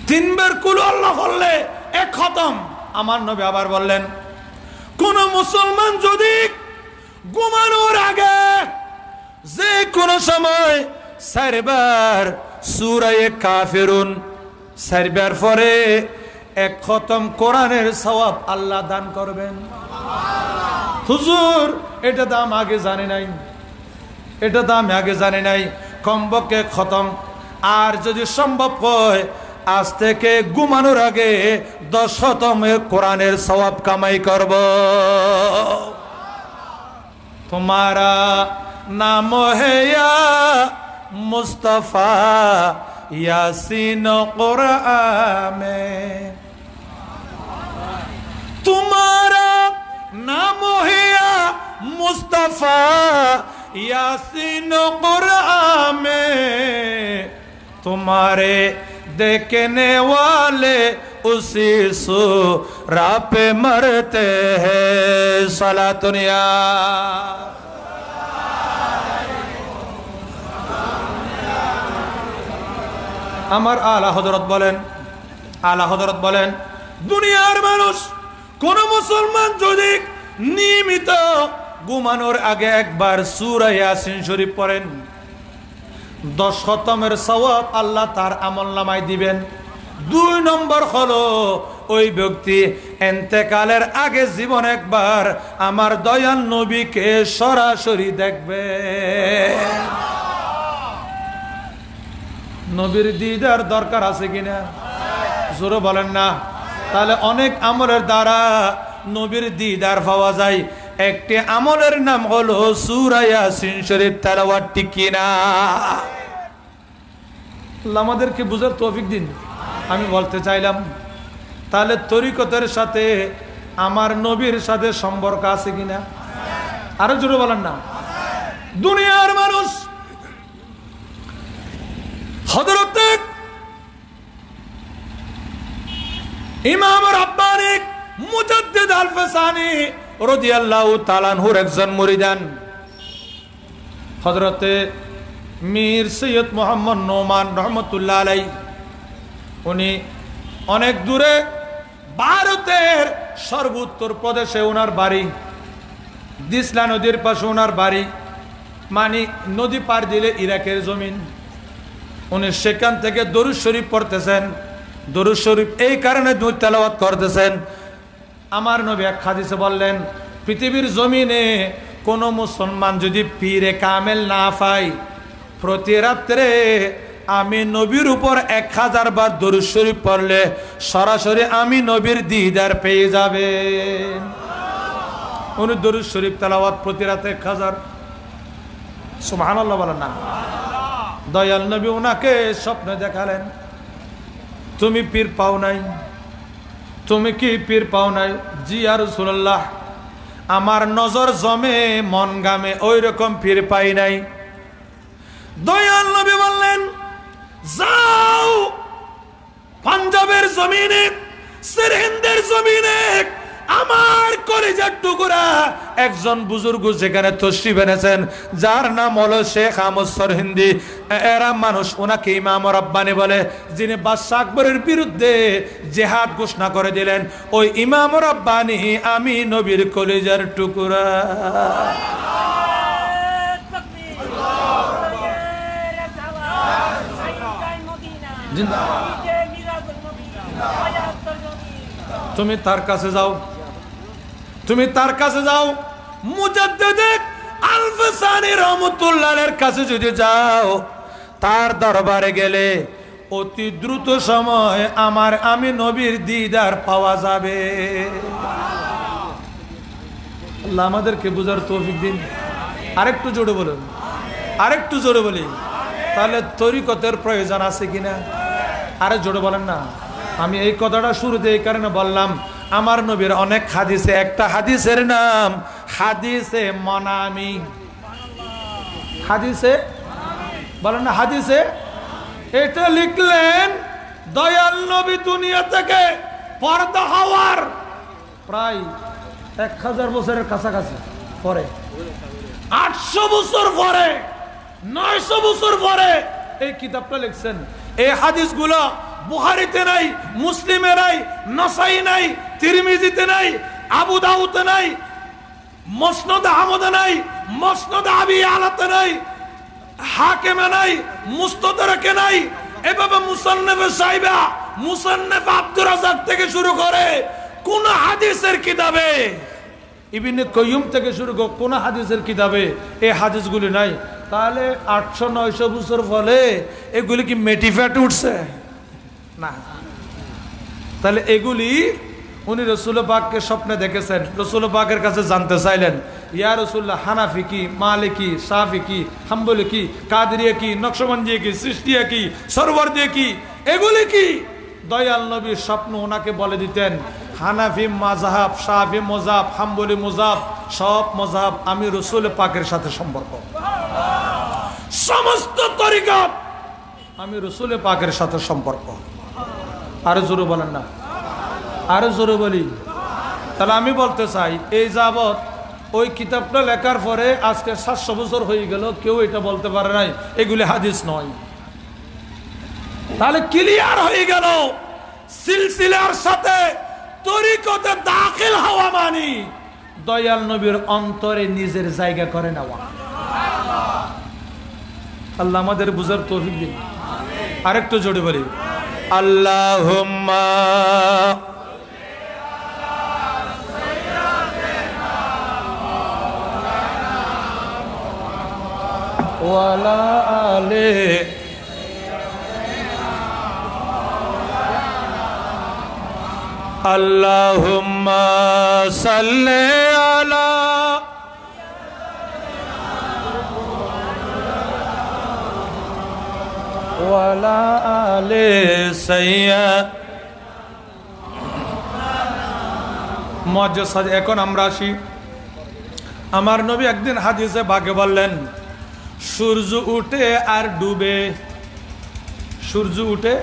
3 বার কুল আল্লাহ বললে এক খতম। আমার নবী আবার বললেন, কোন মুসলমান যদি ঘুমানোর আগে যে কোন সময় 4 বার সূরা কাফিরুন 4 বার পরে এক খতম কোরআনের সওয়াব আল্লাহ দান করবেন। হুজুর, এটা তো আমি আগে জানি নাই, এটা তো আমি আগে জানি নাই। কমপক্ষে খতম, আর যদি সম্ভব হয় আজ থেকে ঘুমানোর আগে 10 খতমের কোরআনের সওয়াব কামাই করব। তোমারা নাম হে ইয়া মুস্তাফা यासीन कुरान में, तुम्हारा नाम है मुस्तफा यासीन कुरान में, तुम्हारे देखने वाले उसी सूरा पे मरते हैं। सलातुन या আমার আলা হযরত বলেন দুনিয়ার মানুষ কোন মুসলমান যদি নিয়মিত ঘুমানোর আগে একবার সূরা ইয়াসিন শরীফ পড়েন 10 খতমের সওয়াব আল্লাহ তার আমলনামায় দিবেন। 2 নম্বর হলো ওই ব্যক্তি ইন্তেকালের আগে জীবন একবার আমার দয়াল নবীকে সরাসরি দেখবে। নবীর দিদার দরকার আছে কিনা জোরে বলেন না। তাহলে অনেক আমলের দ্বারা নবীর দিদার পাওয়া যায়। একটি আমলের নাম হলো সূরা ইয়াসিন শরীফ তেলাওয়াত, ঠিক কিনা? আল্লাহ আমাদেরকে বুঝার তৌফিক দিন। আমি বলতে চাইলাম তাহলে তরিকতের সাথে আমার নবীর সাথে সম্পর্ক আছে কিনা? আরো জোরে বলেন না। দুনিয়ার মানুষ হযরত ইমাম রাব্বানী মুজাদ্দিদ আল-ফাসানি রাদিয়াল্লাহু তাআলা আনহুর একজন মুরিদান হযরত মীর সৈয়দ মোহাম্মদ নোমান রহমতুল্লাহ আলাইহি। উনি অনেক দূরে ভারতের সর্বোত্তর প্রদেশে ওনার বাড়ি, দিসলা নদীর পাশে ওনার বাড়ি, মানে নদী পার দিলে ইরাকের জমিন। উনি সেখান থেকে দরুদ শরীফ পড়তেছেন। দরুদ শরীফ এই কারণে তেলাওয়াত করতেছেন। আমার নবী এক হাদিসে বললেন পৃথিবীর জমিনে কোন মুসলমান যদি পীরে কামেল না পায়, প্রতি রাত্রে আমি নবীর উপর 1000 বার দরুদ শরীফ পড়লে সরাসরি আমি নবীর দিদার পেয়ে যাবে। উনি দরুদ শরীফ তেলাওয়াত প্রতি রাতে 1000। সুবহানাল্লাহ বলেন না। দয়াল নবী ওনাকে স্বপ্নে দেখালেন, তুমি পীর পাও নাই? তুমি কি পীর পাও নাই? জি ইয়া রাসূলুল্লাহ, আমার নজর জমে মন গামে ওই রকম পীর পাই নাই। দয়াল নবী বললেন যাও পাঞ্জাবের জমিনে, সিরহিন্দের জমিনে আমার কলিজার টুকরা একজন বুজুর্গ যেখানে তশরিফ এনেছেন, যার নাম হলো শেখ আহমদ সরহিন্দি। এরা মানুষ ওনাকে ইমাম রাব্বানী বলে, যিনি বাদশাহ আকবরের বিরুদ্ধে জিহাদ ঘোষণা করে দিলেন। ওই ইমাম রাব্বানী আমি নবীর কলিজার টুকরা। তুমি তার কাছে যাও, তুমি তার কাছে যাও। মুজাদ্দিদ আল-ফাসানি রহমাতুল্লাহের কাছে যদি যাও, তার দরবারে গেলে অতি দ্রুত সময় আমি নবীর দিদার পাওয়া যাবে। আল্লাহ আমাদেরকে বুঝার তৌফিক দিন। আরেকটু জোরে বলুন, আরেকটু জোরে বলি। তাহলে তরিকতের প্রয়োজন আছে কিনা? আরে জোরে বলেন না। আমি এই কথাটা শুরুতে এই কারণে বললাম, আমার নবীর অনেক হাদিসে, একটা হাদিসের নাম হাদিসে মনামি। হাদিসে বলেন না, হাদিসে। এটা লিখলেন দয়াল নবী দুনিয়া থেকে পর্দা হওয়ার প্রায় 1000 বছরের কাছাকাছি পরে, 800 বছর পরে, 900 বছর পরে এই কিতাবটা লিখছেন। এই হাদিসগুলো বুখারীতে নাই, মুসলিমে নাই, নাসাই নাই, তিরমিজিতে নাই, আবু দাউদে নাই, মুসনাদ আহমদে নাই, মুসনাদ আবি আলাতে নাই, হাকিমে নাই, মুস্তাদরাকে নাই। এভাবে মুসান্নাফে সাইবা, মুসান্নাফ আব্দুর রাজ্জাক থেকে শুরু করে কোন হাদিসের কিতাবে, ইবনে কাইয়্যিম থেকে শুরু করে কোন হাদিসের কিতাবে এই হাদিসগুলি নাই। তাহলে 800-900 বছর ফলে এগুলি কি মেটিফ্যাট উঠছে না? তাহলে এগুলি উনি রসুল পাককে স্বপ্নে দেখেছেন। রসুল পাকের কাছে জানতে চাইলেন, ইয়া রাসূলুল্লাহ, হানাফি কি, মালিকি, শাফি কি, হাম্বলি কি, কাদরিয়া কি, নকশবন্দি কি, সৃষ্টিয়া কি, সরওয়ার্দি কি, এগুলি কি? দয়াল নবীর স্বপ্ন ওনাকে বলে দিতেন, হানাফি মাযহাব, শাফি মাযহাব, হাম্বলি মাযহাব, সব মাযহাব আমি রসুল পাকের সাথে সম্পর্ক। সমস্ত তরিকত আমি রসুল পাকের সাথে সম্পর্ক। আরো জোরে বলেন না, আরো জোরে বলি। তাহলে আমি বলতে চাই, এই যাবৎ ওই কিতাবটা লেখার পরে আজকে 700 বছর হয়ে গেল, কেউ এটা বলতে পারে নাই এগুলি হাদিস নয়। তাহলে ক্লিয়ার হয়ে গেল সিলসিলার সাথে তরিকতে দাখিল হওয়া মানে দয়াল নবীর অন্তরে নিজের জায়গা করে নেওয়া। আল্লাহ আমাদের বুঝার তৌফিক দিন। আরেকটু জোরে বলি আল্লাহুম্মা ওয়ালা আলে আল্লাহুম্মা সাল্লি আলা ওয়ালা আলে সাইয়্যিদ। মুআজ্জাজ এখন আমরা আসি। আমার নবী একদিন হাদিসে ভাগে বললেন, সূর্য উঠে আর ডুবে। সূর্য উঠে,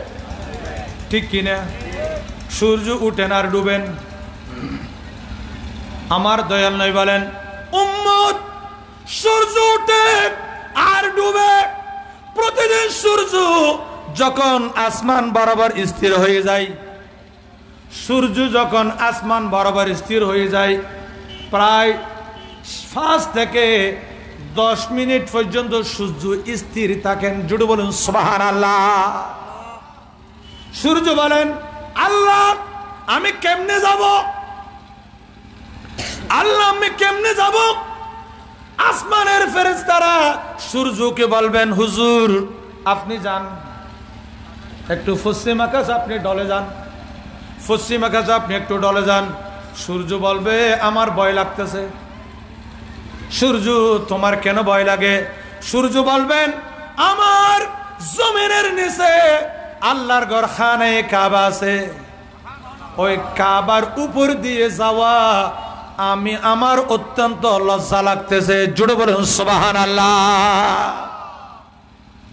ঠিক কিনা? সূর্য উঠেন আর ডুবেন। আমার দয়াল নবী বলেন, উম্মত সূর্য উঠে আর ডুবে। প্রতিদিন সূর্য যখন আসমান বরাবর স্থির হয়ে যায়, সূর্য যখন আসমান বরাবর স্থির হয়ে যায়, প্রায় 5 থেকে 10 মিনিট পর্যন্ত সূর্য স্থির থাকেন। জুড়ে বলুন সুবহানাল্লাহ। সূর্য বলেন, আল্লাহ আমি কেমনে যাব? আল্লাহ আমি কেমনে যাব? আসমানের ফেরেশতারা সূর্যকে বলবেন, হুজুর আপনি যান একটু পশ্চিম আকাশ, আপনি ডলে যান। পশ্চিম আকাশে আপনি একটু ডলে যান। সূর্য বলবে, আমার ভয় লাগতেছে। সূর্য, তোমার কেন ভয় লাগে? সূর্য বলবেন, আমার জমিনের নিচে আল্লাহর ঘর খানে কাবা আছে, ওই কাবার উপর দিয়ে যাওয়া আমি আমার অত্যন্ত লজ্জা লাগতেছে। জুড়ে বলুন সুবহানাল্লাহ।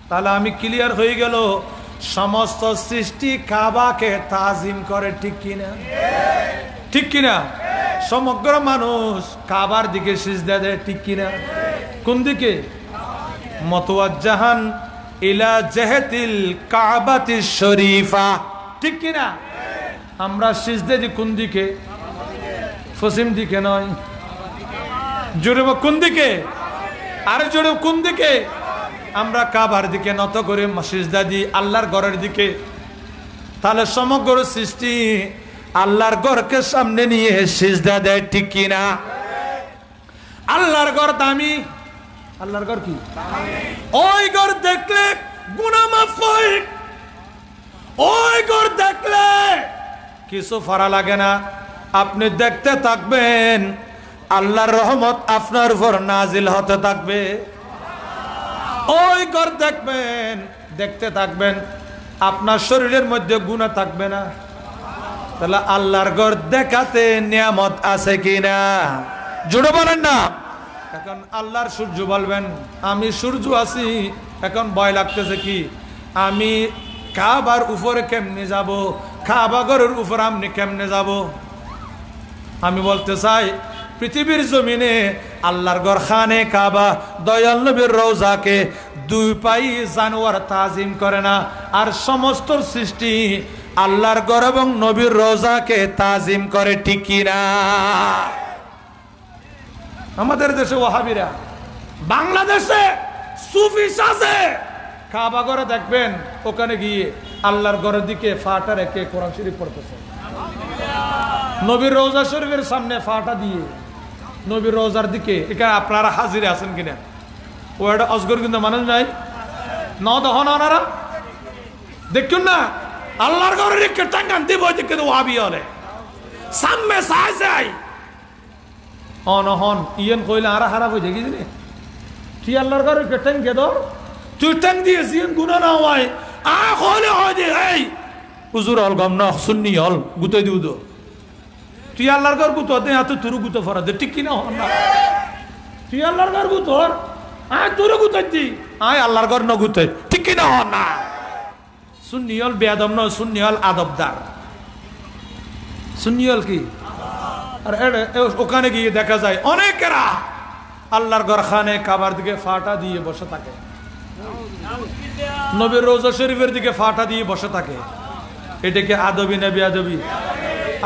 তাহলে আমি ক্লিয়ার হয়ে গেল, সমস্ত সৃষ্টি কাবাকে তাজিম করে, ঠিক কিনা? ঠিক কিনা? সমগ্র মানুষ কাবার দিকে সিজদা দেয়, ঠিক কিনা? কোন দিকে? মুতাওয়াজ্জিহান ইলা জিহাতিল কাবাতিশ শরীফা, ঠিক কিনা? আমরা সিজদা দিই কোন দিকে? পশ্চিম দিকে নয়। জোরে কোন দিকে? আরে জোরে কোন দিকে? আমরা কাবার দিকে নত করে সিজদা দিই, আল্লাহর ঘরের দিকে। তাহলে সমগ্র সৃষ্টি আল্লাহর ঘরকে সামনে নিয়ে সিজদা দেয়, ঠিক কিনা? আল্লাহর ঘর দামি। আল্লাহর ঘর কি? ওই ঘর দেখলে গুনাহ মাফ হয়। ওই ঘর দেখলে কিছু ফারা লাগে না। আপনি দেখতে থাকবেন, আল্লাহর রহমত আপনার উপর নাজিল হতে থাকবে। ওই ঘর দেখবেন, দেখতে থাকবেন, আপনার শরীরের মধ্যে গুনাহ থাকবে না। তাহলে আল্লাহর ঘর দেখাতে নিয়ামত আছে কিনা? জোরে বলেন না। এখন আল্লাহর সূর্য বলবেন, আমি সূর্য আছি, এখন ভয় লাগতেছে কি? আমি কাবার উপরে কেমনে যাব? কাবা ঘরের উপর আপনি কেমনে যাব? আমি বলতে চাই, পৃথিবীর জমিনে আল্লাহর ঘর খানে কাবা, দয়াল নবীর রওজাকে 2 পাই জানোয়ার তাজিম করে না। আর সমস্ত সৃষ্টি আল্লাহর ঘর এবং নবীর রওজাকে তাজিম করে, ঠিক কিনা? আমাদের দেশে ওয়াহাবিরা, বাংলাদেশে সুফি সাজে কাবা ঘরে দেখবেন, ওখানে গিয়ে আল্লাহর ঘরের দিকে ফাটা রেখে কোরআন শরীফ পড়তেছে। নবীর রওজা শরীফের সামনে ফাটা দিয়ে নবীর রওজার দিকে। এখানে আপনারা হাজিরে আছেন কিনা? ও একটা অজগর কিন্তু মানুষ নাই ন দহন ওনারা দেখুন না। আল্লাহর ঘরের দিকে টাঙ্গান দিব, দিকে ওয়াবি হলে সামনে সাই যায় অনহন ইয়েন কইলে আরা খারাপ হয়ে যায়। কি তুই আল্লাহর ঘরের টাং কে দর, তুই টাং দিয়েছি গুণা না হয় আ হলে হয় যে এই হুজুর হল গম না সুন্নি হল গুতাই দিউ তো। তুই আল্লাহর ঘর গুতো দে, এত তুরু গুতো ফরা দে, ঠিক কিনা? হন না, তুই আল্লাহর ঘর গুতোর আয় তুরু গুতাই দি, আয় আল্লাহর ঘর ন গুতে, ঠিক কিনা? হন না। সুন্নি হল বেয়াদব নয়, সুন্নি হল আদবদার। সুন্নি হল কি? আর ওখানে গিয়ে দেখা যায় অনেকেরা আল্লাহর ঘর খানে কাবার দিকে ফাটা দিয়ে বসে থাকে। নবীর রওজা শরীফের দিকে ফাটা দিয়ে বসে থাকে, এটা কি আদবি না বেয়াদবি?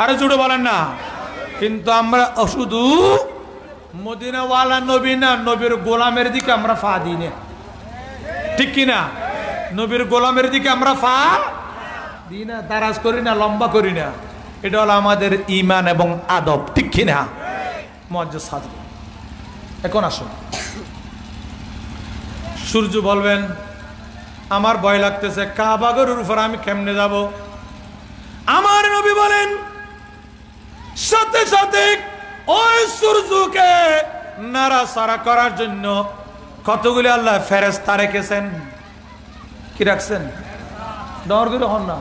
আরে জুড়ে বলেন না। কিন্তু আমরা শুধু মদিনাওয়ালা নবী না, নবীর গোলামের দিকে আমরা ফা দিই না, ঠিক কিনা? নবীর গোলামের দিকে আমরা ফা দিই না, দারাজ করি না, লম্বা করি না। এটা হলো আমাদের ঈমান এবং আদব, ঠিক কিনা? মুআজ্জাজ হাজর, এখন আসুন। সূর্য বলবেন আমার ভয় লাগতেছে, কাবাগরের উপর আমি কেমনে যাব? আমার নবী বলেন সাথে সাথে ওই সূর্যকে নাড়াচাড়া করার জন্য কতগুলি আল্লাহ ফেরেশতা রেখেছেন। কি রাখছেন? ডর করে হন না,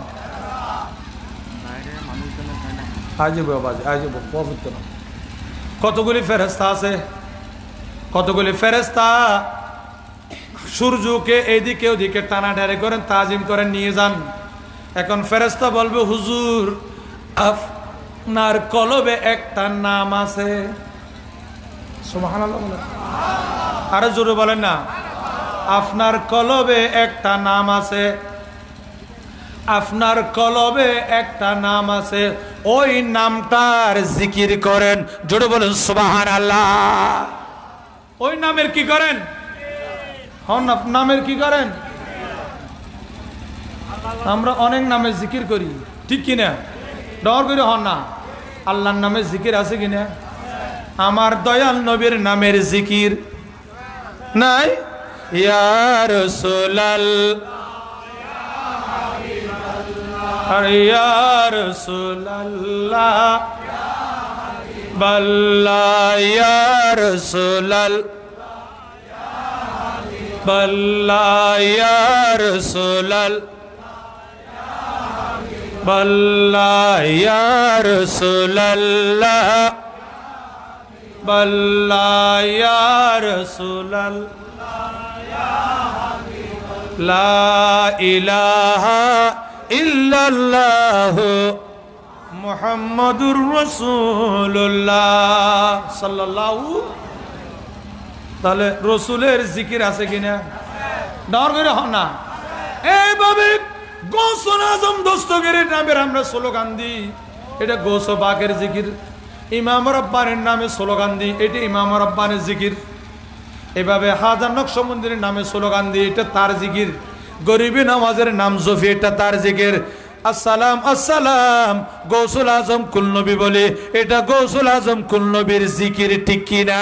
কতগুলি ফেরেশতা আছে, কতগুলি ফেরেশতা সূর্যকে এইদিকে ওদিকে টানাটানি করেন, তাজিম করেন, নিয়ে যান। এখন ফেরেশতা বলবে হুজুর আপনার কলবে একটা নাম আছে। সুবহানাল্লাহ বলেন, আরে জোরে বলেন না। আপনার কলবে একটা নাম আছে, আপনার কলবে একটা নাম আছে, ওই নামটার জিকির করেন। জোরে বলেন সুবহানাল্লাহ। ওই নামের কি করেন? নামের কি করেন? আমরা অনেক নামে জিকির করি, ঠিক কিনা? ডর করে হন না। আল্লাহর নামে জিকির আছে কিনা? আমার দয়াল নবীর নামের জিকির নাই? ইয়া রাসূলুল্লাহ, ইয়া রাসূলুল্লাহ, বাল্লাহ ইয়া রাসূলুল্লাহ, বাল্লাহ ইয়া রাসূলুল্লাহ, বাল্লাহ ইয়া রাসূলুল্লাহ, বাল্লাহ ইয়া রাসূলুল্লাহ, লা ইলাহা ইল্লাল্লাহ মুহাম্মাদুর রাসূলুল্লাহ সাল্লাল্লাহু। তাহলে রসুলের জিকির আছে কিনা? ডর করে হন না। এইভাবে গৌসুল আজম দস্তগীরের নামের আমরা স্লোগান দিই, এটা গৌস পাকের জিকির। ইমাম রব্বানির নামে স্লোগান দিই, এটা ইমাম রব্বানির জিকির। এভাবে হাজার নকশবন্দির নামে স্লোগান দিই, এটা তার জিকির। গরিবী নামাজের নাম জফি, এটা তার জিকির। আসসালাম আসসালাম গৌসুল আজম কুল নবী বলে, এটা গৌসুল আজম কুল নবীর জিকির, ঠিক কিনা?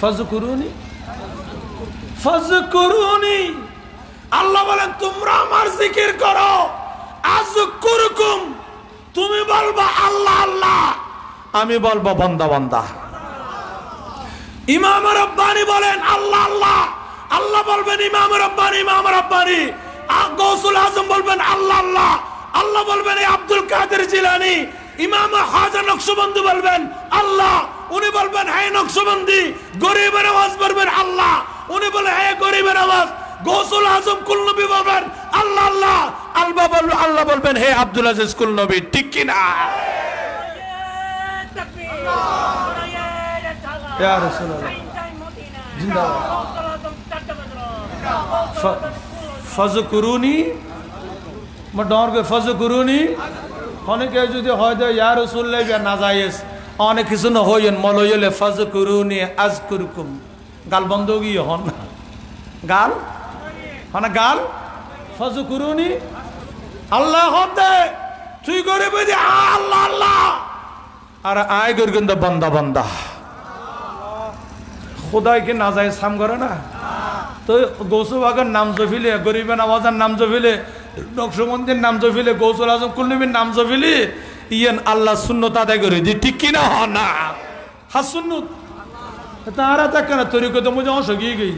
ফাজকুরুনি ফাজকুরুনি, আল্লাহ বলেন তোমরা আমার জিকির করো। আযকুরুকুম, তুমি বলবা আল্লাহ আল্লাহ, আমি বলবো বান্দা বান্দা। ইমাম রব্বানি বলেন আল্লাহ আল্লাহ, আল্লাহ বলবেন ইমাম রব্বানি ইমাম রব্বানি। গৌসুল আজম বলবেন আল্লাহ আল্লাহ, আল্লাহ বলবেন এই আব্দুল কাদের জিলানী। ইমাম খাজা নকশবন্দি বলবেন আল্লাহ, উনি বলবেন হে নকশবন্দি। গরিবের আওয়াজ বলবেন আল্লাহ, উনি বলেন হে গরিবের আওয়াজ। গৌসুল আজম কুল নবী বলবেন আল্লাহ আল্লাহ, আল্লাহ বলবেন হে আব্দুল আজিজ কুল নবী, ঠিক কিনা? ইয়া রাসূলুল্লাহ জিন্দাবাদ। ফাজকুরুনি ডর করে ফাজকুরুনি। অনেকে যদি হয় যে ইয়া রাসূলুল্লাহ না যায়স, অনেক কিছু না হইন মলইলে ফাজকুরুনি আযকুরকুম। গাল বন্ধ গিয়ে হন না, গাল হনা গাল। ফাজকুরুনি আল্লাহ হতে তুই করে বুঝি আল্লাহ আল্লাহ, আর আয় করে কিন্তু বান্দা বান্দা। খোদাইকে না যায় সাম করে না তো। গৌসুল বাগের নাম জফিলে, গরিবের আওয়াজের নাম জফিলে, নকশবন্দির নাম জফিলে, গৌসুল আজম কুল নবীর নাম জফিলে, ইয়ান আল্লাহ সুন্নত আদায় করে দি, ঠিক কিনা? হ না হাস সুন্নত তারা দেখ না তরিকত মুঝে অংশ গিয়ে গই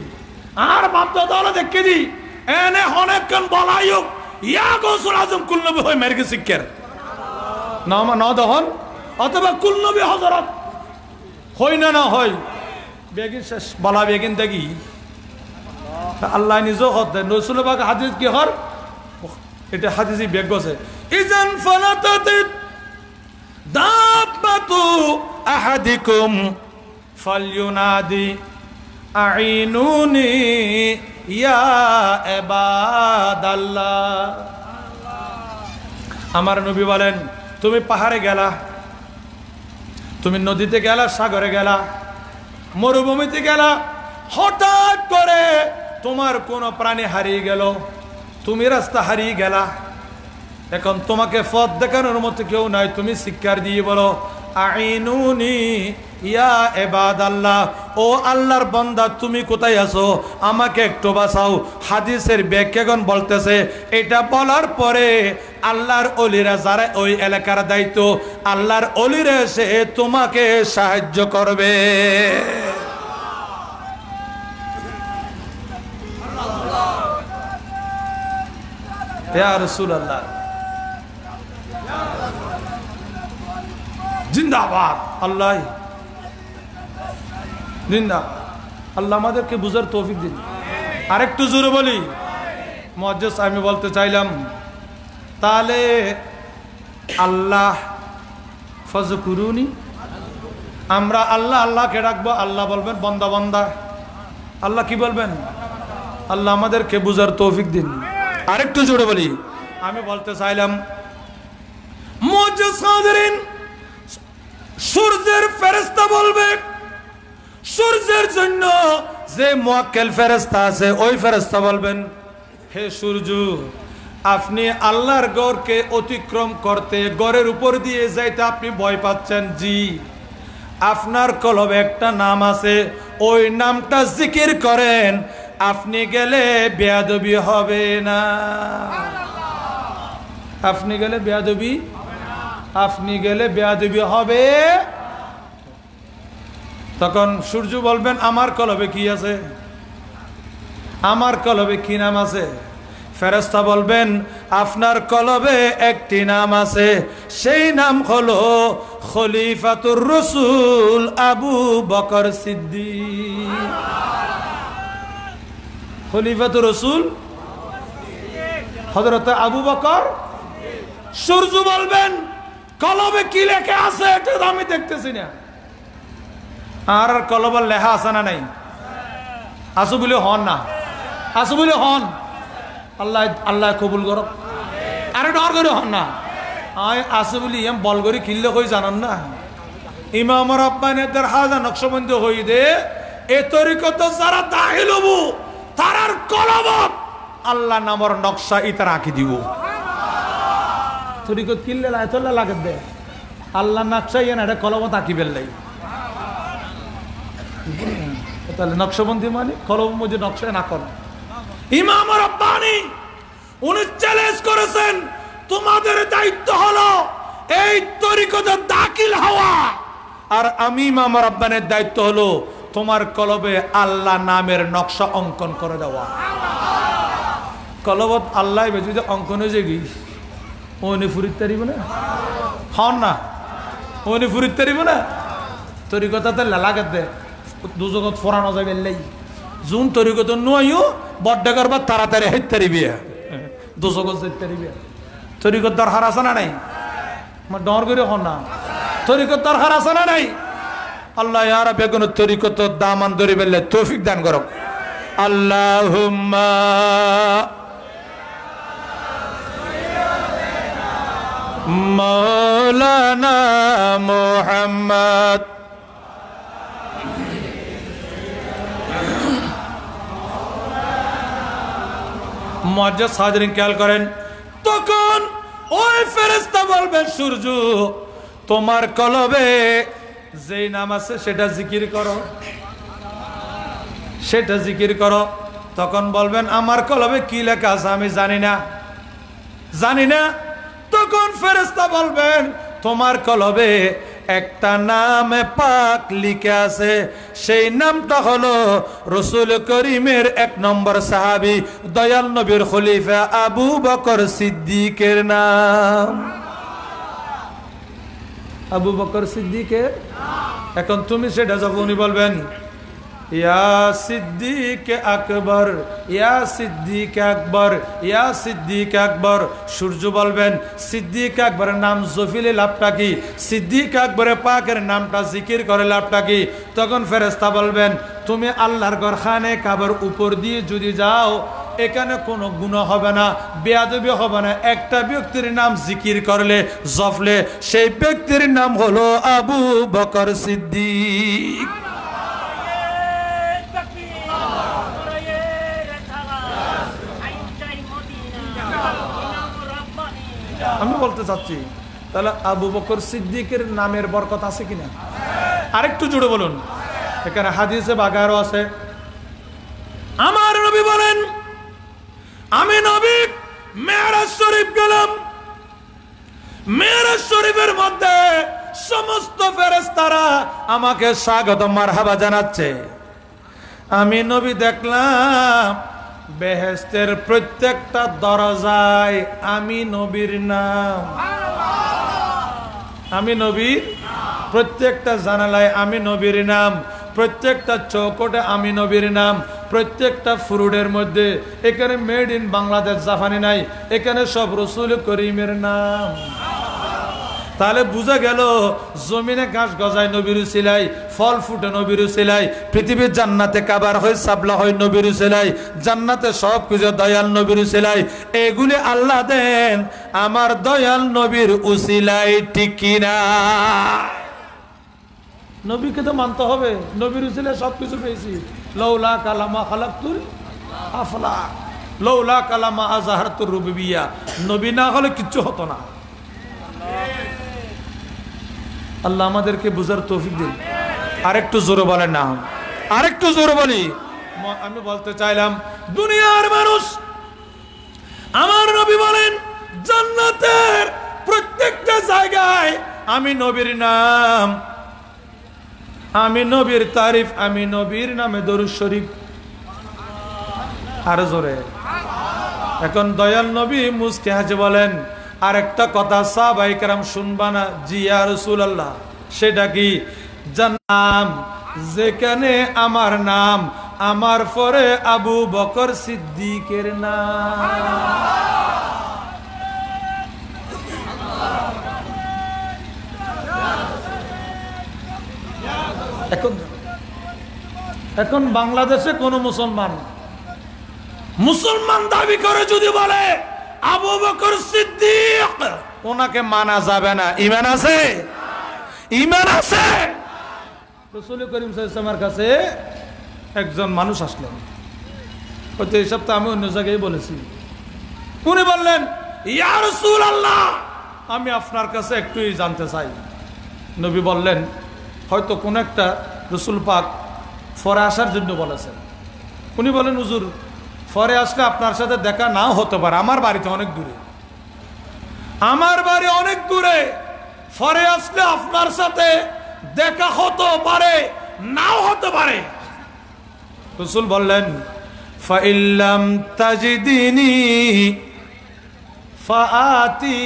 আর বাপদা তাহলে দেখে দি এনে অনেকক্ষণ বলাই হোক ইয়া গৌসুল আজম কুল নবী হয় মেরকে শিক্ষার নামা ন দহন অথবা কুল নবী হযরত হই না না হয় বেগিন শেষ বলা বেগিন দেখি আল্লাহ নিজেও হত দেয়। রসুল পাক হাদিস কি হর, এটা হাদিসই বেগ গছে। ইজান ফালাতাত দাব্বাতু আহাদিকুম ফালইউনাদি আইনুনি ইয়া ইবাদাল্লাহ। আমার নবী বলেন, তুমি পাহাড়ে গেলা, তুমি নদীতে গেলা, সাগরে গেলা, মরুভূমিতে গেলা, হঠাৎ করে তোমার কোন প্রাণী হারিয়ে গেল, তুমি রাস্তা হারিয়ে গেলা, এখন তোমাকে পথ দেখানোর মতো কেউ নাই, তুমি চিৎকার দিয়ে বলো আইনুনি ইয়া ইবাদাল্লাহ, ও আল্লাহর বান্দা তুমি কোথায় আছো, আমাকে একটু বাঁচাও। হাদিসের ব্যাখ্যাগণ বলতেছে, এটা বলার পরে আল্লাহর ওলিরা যারা ওই এলাকার দায়িত্ব, আল্লাহর ওলিরা এসে তোমাকে সাহায্য করবে। ইয়া রাসূলুল্লাহ, জিন্দাবাদ, আল্লাহ জিন্দাবাদ। আল্লাহ আমাদেরকে বুঝার তৌফিক দিন। আরেকটু জোরে বলি মুআজ্জিজ, আমি বলতে চাইলাম, তাহলে আল্লাহ ফাজকুরুনি, আমরা আল্লাহ আল্লাহকে ডাকবো, আল্লাহ বলবেন বান্দা বান্দা, আল্লাহ কি বলবেন? আল্লাহ আমাদেরকে বুঝার তৌফিক দিন। আরেকটু জোরে বলি, আমি বলতে চাইলাম মুআজ্জিজ হাজিরিন, সূর্যের ফেরেশতা বলবে, সূর্যের জন্য যে মুয়াক্কেল ফেরেশতা আছে ওই ফেরেশতা বলবেন, হে সূর্য, আপনি আল্লাহর গড়কে অতিক্রম করতে, গড়ের উপর দিয়ে যাইতে আপনি ভয় পাচ্ছেন, জি, আপনার কলবে একটা নাম আছে, ওই নামটা জিকির করেন, আপনি গেলে বেয়াদবি হবে না। আপনি গেলে বেয়াদবি, আপনি গেলে বেয়াদবি হবে। তখন সূর্য বলবেন, আমার কলবে কি আছে, আমার কলবে কি নাম আছে? ফেরেশতা বলবেন, আপনার কলবে একটি নাম আছে, সেই নাম হলো খলিফাতুর রাসূল আবু বকর সিদ্দিক। খলিফাতুর রাসূল হযরত আবু বকর। সূর্য বলবেন, কলবে কি লেখা আছে এটা আমি দেখতেছি না। আর কলবের লেখা আছে না নাই? আসু বলে হন না, আসু বলে হন, আল্লাহ আল্লাহ কবুল করো। আরে ডর করে হন না, আয় আসু বলি এম বল করে কিনলে কই জানান না। ইমাম রাব্বানীদের হাজা নকশবন্দি হই দে, এ তরিকত যারা দাখিল হবো তারার কলবত আল্লাহ নামর নকশা ইতার আঁকি দিব। তরিকত কিনলে লাইতল্লা লাগে দে, আল্লাহ নকশা ইয়ে না, এটা কলবত আঁকি বেললাই। তাহলে নকশবন্দি মানে কলম মধ্যে নকশা না কর। ইমাম রাব্বানী উনি চ্যালেঞ্জ করেছেন, তোমাদের দায়িত্ব হলো এই তরিকতে দাখিল হওয়া, আর আমি ইমাম রাব্বানীর দায়িত্ব হলো তোমার কলবে আল্লাহ নামের নকশা অঙ্কন করে দেওয়া। কলবত আল্লাহ যদি অঙ্কন হয়ে যাবি ওনি ফুরিত তারিব না, হন না, ওনি ফুরিত তারিব না। তরিকতাতে লাগাত দে দুজগত ফোরানো যাবে লাই, যোন তরিকত নয়ও বড্ডা করবা তাড়াতাড়ি হাইত তারিবি, দুজগত যাইতে তারিবি। তরিকত দরকার আছে না নাই? ডর করে হন না, তরিকত দরকার আছে না নাই? আল্লাহ ইয়া রাব্বি কোন তরিকত দামান ধরে বেললে তৌফিক দান করো। আল্লাহুম্মা মাওলানা মুহাম্মদ মুআজ্জিজ হাজিরিন খেয়াল করেন, তখন ওই ফেরেশতা বলবেন, সূর্য তোমার কলবে যেই নাম আছে সেটা জিকির করো, সেটা জিকির করো। তখন বলবেন, আমার কলবে কি লেখা আছে আমি জানি না, জানি না। তখন ফেরেশতা বলবেন, তোমার কলবে একটা নাম পাক লিখে আছে, সেই নামটা হলো রাসূল করিমের 1 নম্বর সাহাবী দয়াল নবীর খলিফা আবু বকর সিদ্দিকের নাম। আবু বকর সিদ্দিকের। এখন তুমি সেটা যখন উনি বলবেন, ইয়া সিদ্দিক আকবর, ইয়া সিদ্দিক আকবর, ইয়া সিদ্দিক আকবর। সূর্য বলবেন সিদ্দিক আকবরের নাম জফিলে লাভটা কি? সিদ্দিক আকবরের পাকের নামটা জিকির করে লাভটা কি? তখন ফেরেশতা বলবেন তুমি আল্লাহর ঘর খানে কাবার উপর দিয়ে যদি যাও এখানে কোনো গুনাহ হবে না, বেয়াদবি হবে না। একটা ব্যক্তির নাম জিকির করলে জফলে সেই ব্যক্তির নাম হলো আবু বকর সিদ্দিক। আমি বলতে চাচ্ছি তাহলে আবু বকর সিদ্দিকের নামের বরকত আছে কিনা? আরেকটু জুড়ে বলুন। এখানে হাদিসে বাগারও আছে। আমার নবী বলেন আমি নবী মেরাজ শরীফ গেলাম, মেরাজ শরীফের মধ্যে সমস্ত ফেরেশতারা আমাকে স্বাগত মারহাবা জানাচ্ছে। আমি নবী দেখলাম বেহেশতের প্রত্যেকটা দরজায় আমি নবীর নাম, আমি নবীর প্রত্যেকটা জানালায় আমি নবীর নাম, প্রত্যেকটা চৌকটে আমি নবীর নাম, প্রত্যেকটা ফুরুডের মধ্যে এখানে মেড ইন বাংলাদেশ জাপানি নাই, এখানে সব রসুল করিমের নাম। তাহলে বুঝা গেল জমিনে ঘাস গজায় নবীর উসিলাই, ফল ফুটে নবীর উসিলাই, পৃথিবীর জান্নাতে কাবার হয় সাবলা হয় নবীর উসিলাই, জান্নাতে সব কিছু দয়াল নবীর উসিলাই। এগুলি আল্লাহ দেন আমার দয়াল নবীর উসিলাই, ঠিক কিনা? নবীকে তো মানতে হবে, নবীর উসিলাই সব কিছু পেয়েছি। লাউলা কালামা খালাকতুল আফলাক, লাউলা কালামা আযহারতুর রুবুবিয়্যাহ, নবী না হলে কিচ্ছু হতো না। আল্লাহ আমাদেরকে বুঝার তৌফিক দিন। আরেকটু জোরে বলেন না, আরেকটু জোরে বলি। আমি বলতে চাইলাম দুনিয়ার মানুষ, আমার নবী বলেন জান্নাতের প্রত্যেকটা জায়গায় আমি নবীর নাম, আমি নবীর তারিফ, আমি নবীর নামে দরুদ শরীফ। আর জোরে। এখন দয়াল নবী মুস্কে হাসে বলেন আরেকটা কথা সাহাবায়ে কেরাম শুনবা না? জি ইয়া রাসূলুল্লাহ। সেটা কি? জান্নাম যেখানে আমার নাম, আমার পরে আবু বকর সিদ্দিকের নাম। এখন বাংলাদেশে কোন মুসলমান দাবি করে যদি বলে আবু বকর সিদ্দিক, ওনাকে মানা যাবে না। ঈমান আছে? ঈমান আছে? রাসূল করিম সাল্লাল্লাহু আলাইহি ওয়াসাল্লামের কাছে একজন মানুষ আসলেন, হয়তো এই সপ্তাহে আমি অন্য জায়গায় বলেছি। উনি বললেন ইয়া রাসূলুল্লাহ, আমি আপনার কাছে একটু জানতে চাই। নবী বললেন হয়তো কোন একটা রাসূল পাক ফরে আসার জন্য বলেছেন। উনি বলেন হুজুর ফরে আসলে আপনার সাথে দেখা নাও হতে পারে, আমার বাড়িতে অনেক দূরে, আমার বাড়ি অনেক দূরে, ফরে আসলে আপনার সাথে দেখা হতে পারে নাও হতে পারে। রাসূল বললেন ফাইল্লাম তাজিদিনি ফাআতি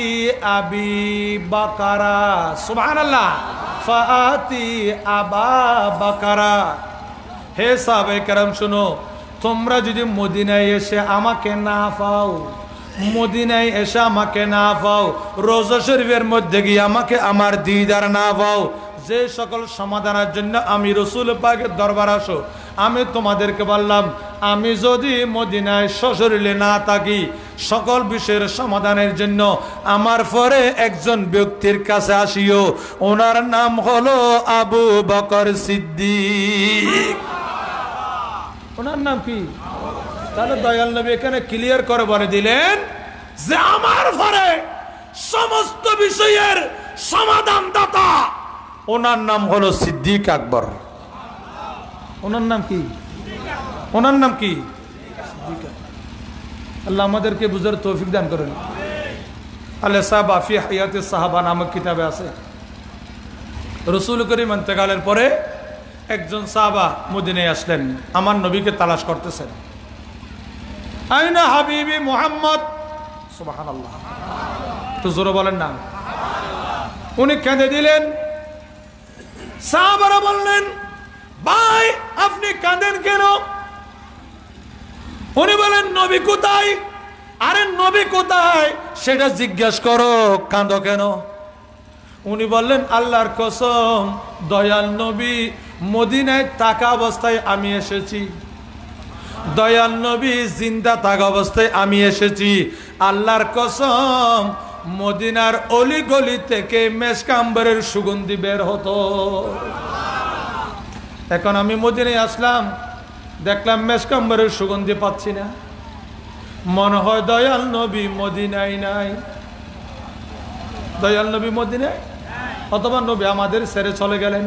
আবি বাকারা, সুবহানাল্লাহ, ফাআতি আবা বাকারা। হে সাহাবায়ে কেরাম শুনো, তোমরা যদি মদিনায় এসে আমাকে না পাও, মদিনায় এসে আমাকে না পাও, রোজা শরীফের মধ্যে গিয়ে আমাকে আমার দিদার না পাও, যে সকল সমাধানের জন্য আমি রাসূল পাকের দরবার আসো, আমি তোমাদেরকে বললাম আমি যদি মদিনায় সশরীরে না থাকি, সকল বিষয়ের সমাধানের জন্য আমার পরে একজন ব্যক্তির কাছে আসিও, ওনার নাম হলো আবু বকর সিদ্দিক। ওনার নাম কি? তাহলে দয়াল নবী এখানে ক্লিয়ার করে বলে দিলেন যে আমার পরে সমস্ত বিষয়ের সমাধান দাতা, ওনার নাম হলো সিদ্দিক আকবর। ওনার নাম কি? ওনার নাম কি? আল্লাহ আমাদেরকে বুঝার তৌফিক দান করেন। আল্লাহ সাহাবা ফি হায়াতে সাহাবা নামক কিতাবে আছে, রাসূল করিম ইন্তেকালের পরে একজন সাহাবা মদিনায় আসলেন, আমার নবীকে তালাশ করতেছেন। আইনা হাবিবি মুহাম্মদ, সুবহানাল্লাহ, তো জোরে বলেন না। উনি কেঁদে দিলেন। সাহাবারা বললেন ভাই আপনি কাঁদেন কেন? উনি বলেন নবী কোথায়? আরে নবী কোথায় সেটা জিজ্ঞাসা করো, কাঁদো কেন? উনি বললেন আল্লাহর কসম, দয়াল নবী মদিনায় থাকা অবস্থায় আমি এসেছি, দয়াল নবী জিন্দা থাকা অবস্থায় আমি এসেছি। আল্লাহর কসম, মদিনার অলি গলি থেকে মেশকাম্বরের সুগন্ধি বের হতো। এখন আমি মদিনায় আসলাম, দেখলাম মেশকাম্বরের সুগন্ধি পাচ্ছি না, মনে হয় দয়াল নবী মদিনায় নাই। দয়াল নবী মদিনায়, অথবা নবী আমাদের ছেড়ে চলে গেলেন।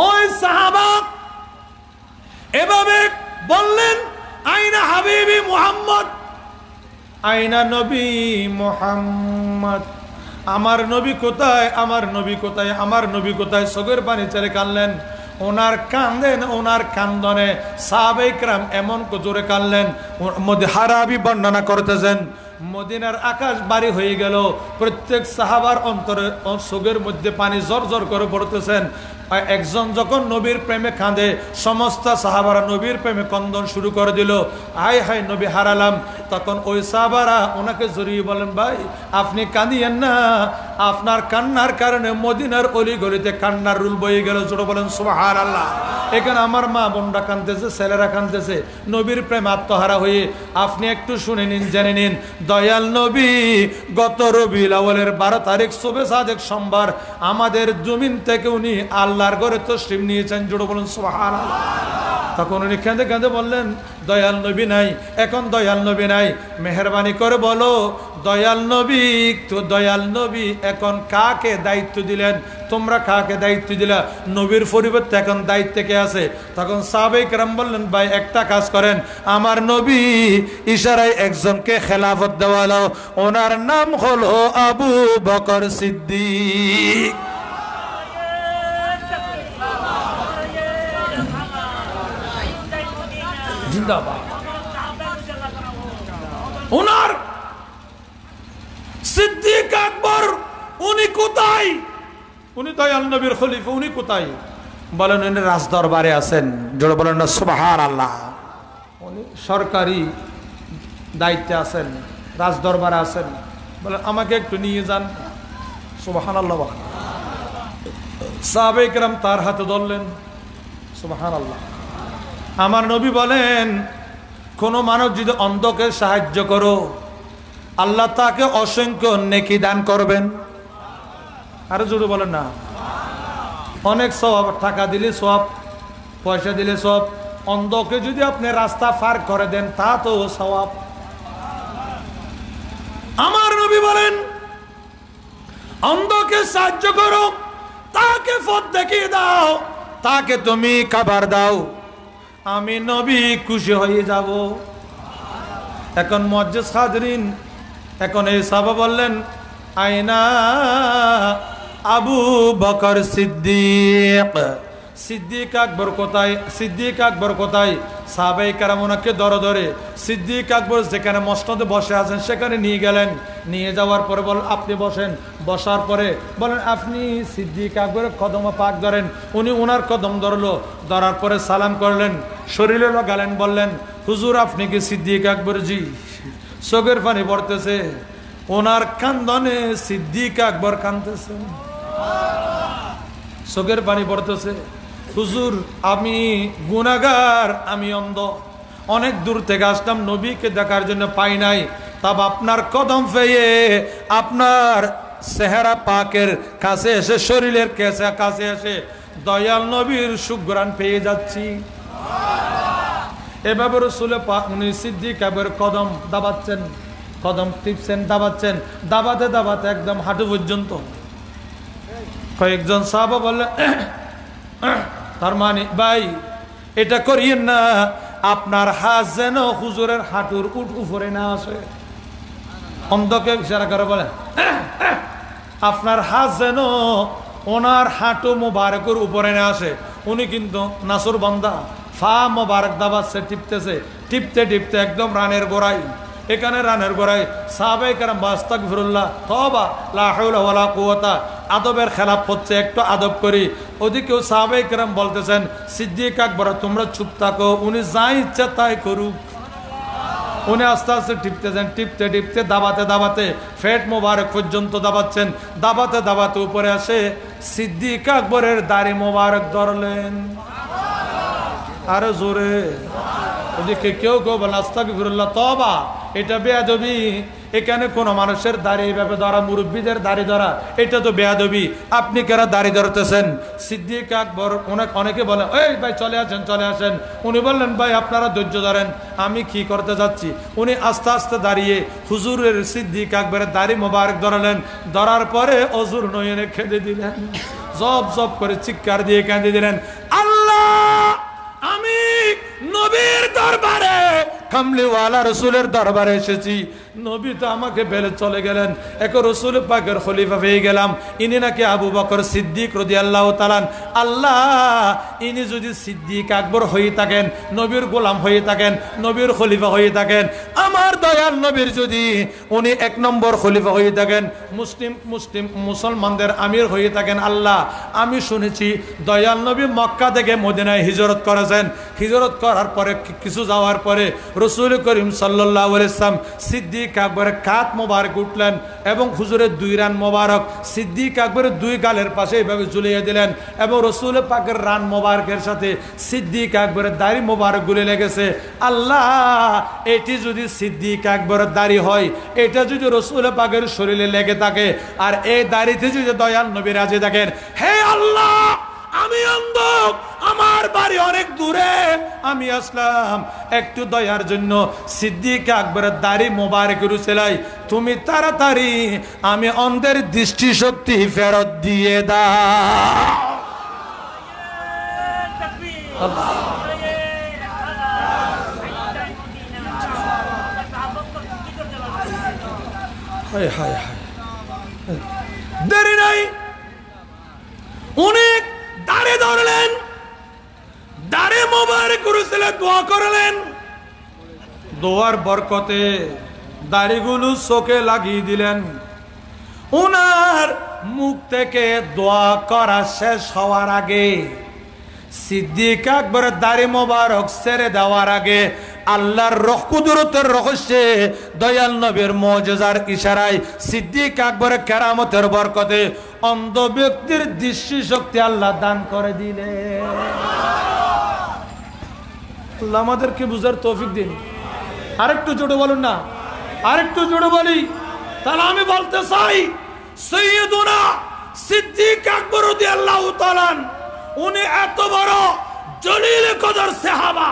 ওই সাহাবা এভাবে বললেন, আইনা হাবিবি মুহাম্মদ, আইনা নবী মুহাম্মদ, আমার নবী কোথায়, আমার নবী কোথায়, আমার নবী কোথায়? চোখের পানি ছেড়ে কাঁদলেন। ওনার কান্দেন, ওনার কান্দনে সাহাবায়ে কেরাম এমন জোরে কাঁদলেন, হারাবি বর্ণনা করতেছেন মদিনার আকাশ বাড়ি হয়ে গেল। প্রত্যেক সাহাবার অন্তরে চোখের মধ্যে পানি জর জর করে পড়তেছেন। একজন যখন নবীর প্রেমে কাঁদে, সমস্ত সাহাবারা নবীর প্রেমে কন্দন শুরু করে দিল, হায় হায় নবী হারালাম। তখন ওই সাহাবারা ওনাকে জড়িয়ে বলেন, ভাই আপনি কাঁদিয়েন না, আপনার কান্নার কারণে মদিনার অলি গলিতে কান্নার রুল বয়ে গেল। জোরে বলেন সুবহানাল্লাহ। এখানে আমার মা বোনরা কাঁদতেছে, ছেলেরা কাঁদতেছে, নবীর প্রেম আত্মহারা হয়ে। আপনি একটু শুনে নিন, জেনে নিন, দয়াল নবী গত রবিউল আউয়ালের 12 তারিখ শবে সাদেক সোমবার আমাদের জমিন থেকে উনি আল্লাহর ঘরে তশরিফ নিয়েছেন। জোরে বলেন সুবহানাল্লাহ। তখন উনি কাঁদে কাঁদে বললেন, দয়াল নবী নাই, এখন দয়াল নবী নাই, মেহেরবানি করে বলো দয়াল নবী, তো দয়াল নবী এখন কাকে দায়িত্ব দিলেন? তোমরা কাকে দায়িত্ব দিলা? নবীর পরিবর্তে এখন দায়িত্বে কে আছে? তখন সাহাবায়ে কেরাম বললেন, ভাই একটা কাজ করেন, আমার নবী ইশারায় একজনকে খেলাফত দেওয়ালো, ওনার নাম হলো আবু বকর সিদ্দিক। জিন্দাবাদ। ওনার সিদ্দিক আকবর উনি কোথায়? উনি দয়াল নবীর খলিফা, উনি কোথায়? বলেন উনি রাজদরবারে আছেন। জোরে বলেন না সুবহানাল্লাহ। উনি সরকারি দায়িত্বে আছেন, রাজদরবারে আছেন। বলেন আমাকে একটু নিয়ে যান। সুবহানাল্লাহ। সাহাবায়ে কেরাম তার হাতে ধরলেন। সুবহানাল্লাহ। আমার নবী বলেন, কোন মানুষ যদি অন্ধকে সাহায্য করো, আল্লাহ তাকে অসংখ্য নেকি দান করবেন। আরো জোরে বলেন না। অনেক সওয়াব, টাকা দিলে সওয়াব, পয়সা দিলে সওয়াব। অন্ধকে যদি আপনি রাস্তা পার করে দেন, তা তো সওয়াব। আমার নবী বলেন, অন্ধকে সাহায্য করো, তাকে পথ দেখিয়ে দাও, তাকে তুমি খাবার দাও, আমি নবী খুশি হয়ে যাব। এখন মুআজ্জিজ হাজরিন, এখন এই সাহাবা বললেন, আইনা আবু বকর সিদ্দিক, সিদ্দিক আকবর কোথায়? সিদ্দিক আকবর কোথায়? সাহাবায়ে কেরাম ওনাকে ধরে ধরে সিদ্দিক আকবর যেখানে মসনদে বসে আছেন সেখানে নিয়ে গেলেন। নিয়ে যাওয়ার পরে বল আপনি বসেন। বসার পরে বলেন আপনি সিদ্দিক আকবরের কদম পাক ধরেন। উনি ওনার কদম ধরলো, ধরার পরে সালাম করলেন, শরীরে লাগালেন, বললেন হুজুর আপনি কি সিদ্দিক আকবর? জি। চোখের পানি পড়তেছে, ওনার কান্দনে সিদ্দিক আকবর কাঁদতেছে, চোখের পানি পড়তেছে। হুজুর আমি গুনাহগার, আমি অন্ধ, অনেক দূর থেকে আসলাম, নবীকে দেখার জন্য পাই নাই, তব আপনার কদম পেয়ে আপনার চেহারা পাকের কাছে এসে, শরীরের কাছে এসে দয়াল নবীর সুঘ্রাণ পেয়ে যাচ্ছি। এভাবে রাসূল পাক উনি সিদ্দিক আকবর কদম দাবাচ্ছেন, কদম টিপছেন, দাবাচ্ছেন, দাবাতে দাবাতে একদম হাঁটু পর্যন্ত। কয়েকজন সাহাবা বললেন, তার মানে ভাই এটা করিয়েন না, আপনার হাত যেন হুজুরের হাঁটুর উপরে না আসে। অন্ধকে ইশারা করে বলে, আপনার হাত যেন ওনার হাঁটু মোবারকের উপরে না আসে। উনি কিন্তু নাসুর বান্দা, ফা মোবারক দাবাচ্ছে, টিপতেছে, টিপতে টিপতে একদম রানের গোড়ায়, এখানে রানের গোড়ায় সাহাবায়ে কেরাম আস্তাগফিরুল্লাহ, তওবা, লা হাওলা ওয়ালা কুওয়াতা আদবের খেলাপ হচ্ছে, একটু আদব করি। ওদিকেও সাহাবায়ে কেরাম বলতেছেন সিদ্দিক আকবর তোমরা চুপ থাকো, উনি যা ইচ্ছা তাই করুক। উনি আস্তে আস্তে টিপতেছেন, টিপতে টিপতে দাবাতে দাবাতে ফেট মোবারক পর্যন্ত দাবাচ্ছেন, দাবাতে দাবাতে উপরে আসে সিদ্দিক আকবরের দাড়ি মোবারক ধরলেন। আরে জোরে। ওদিকে কেউ কেউ বলেন আস্তাগফিরুল্লাহ, তওবা, এটা বেয়াদবি। এখানে কোন মানুষের দাড়ি এইভাবে ধরা, মুরব্বীদের দাড়ি ধরা, এটা তো বেয়াদবি। আপনি কেন দাড়ি ধরতেছেন? সিদ্দিক আকবর অনেকে বলেন এই ভাই চলে আসেন চলে আসেন। উনি বললেন ভাই আপনারা ধৈর্য ধরেন, আমি কি করতে যাচ্ছি। উনি আস্তে আস্তে দাঁড়িয়ে হুজুরের সিদ্দিক আকবরের দাড়ি মোবারক ধরালেন। ধরার পরে অজুর নয়নে কেঁদে দিলেন, জব জব করে চিৎকার দিয়ে কেঁদে দিলেন, আল্লাহ আমি নবীর দরবারে, কামলিওয়ালা রসুলের দরবারে এসেছি। নবী তো আমাকে ফেলে চলে গেলেন, এখন রসুল পাকের খলিফা পেয়ে গেলাম। ইনি নাকি আবু বকর সিদ্দিক রাদিয়াল্লাহু তাআলা। আল্লাহ ইনি যদি সিদ্দিক আকবর হয়ে থাকেন, নবীর গোলাম হয়ে থাকেন, নবীর খলিফা হয়ে থাকেন, আমার দয়াল নবীর যদি উনি 1 নম্বর খলিফা হয়ে থাকেন, মুসলমানদের আমির হয়ে থাকেন, আল্লাহ আমি শুনেছি দয়াল নবী মক্কা থেকে মদিনায় হিজরত করেছেন। হিজরত করার পরে কিছু যাওয়ার পরে রসুল করিম সাল্লাল্লাহু আলাইহি ওয়াসাল্লাম সিদ্দিক আকবরের কাঁধ মোবারক উঠলেন এবং হুজুরের 2 রান মোবারক সিদ্দিক আকবরের 2 গালের পাশে এইভাবে ঝুলিয়ে দিলেন এবং রসুল পাকের রান মোবারকের সাথে সিদ্দিক আকবরের দাড়ি মোবারক গুলে লেগেছে। আল্লাহ এটি যদি সিদ্দিক আকবরের দাড়ি হয়, এটা যদি রসুল পাকের শরীরে লেগে থাকে, আর এই দাড়িতে যদি দয়াল নবী রাজি থাকেন, হে আল্লাহ আমি অন্ধ, আমার বাড়ি অনেক দূরে, আমি আসলাম একটু দয়ার জন্য সিদ্দিক আকবরের দাড়ি মোবারকের উসিলায় তুমি তাড়াতাড়ি আমি অন্ধের দৃষ্টিশক্তি ফেরত দিয়ে দাও। দেরি নাই, অনেক দাঁড়ে ধরলেন, দাঁড়ে মোবারক করেছিলেন, দোয়া করলেন। দোয়ার বরকতে দাড়িগুলো চোখে লাগিয়ে দিলেন। উনার মুখ থেকে দোয়া করা শেষ হওয়ার আগে, সিদ্দিক আকবরের দাড়ি মোবারক ছেড়ে দেওয়ার আগে আল্লাহর কুদরতের রহস্যে দয়াল নবীর মুজিজার ইশারায় সিদ্দিক আকবরের কেরামতের বরকতে অন্ধ ব্যক্তির দৃষ্টিশক্তি আল্লাহ দান করে দিলেন। আল্লাহ আমাদেরকে বুঝার তৌফিক দিন। আরেকটু জোরে বলুন না, আরেকটু জোরে বলি। তাহলে আমি বলতে চাই সৈয়দুনা সিদ্দিক আকবর রাদিয়াল্লাহু তাআলা উনি এত বড় জলিল কদর সাহাবা,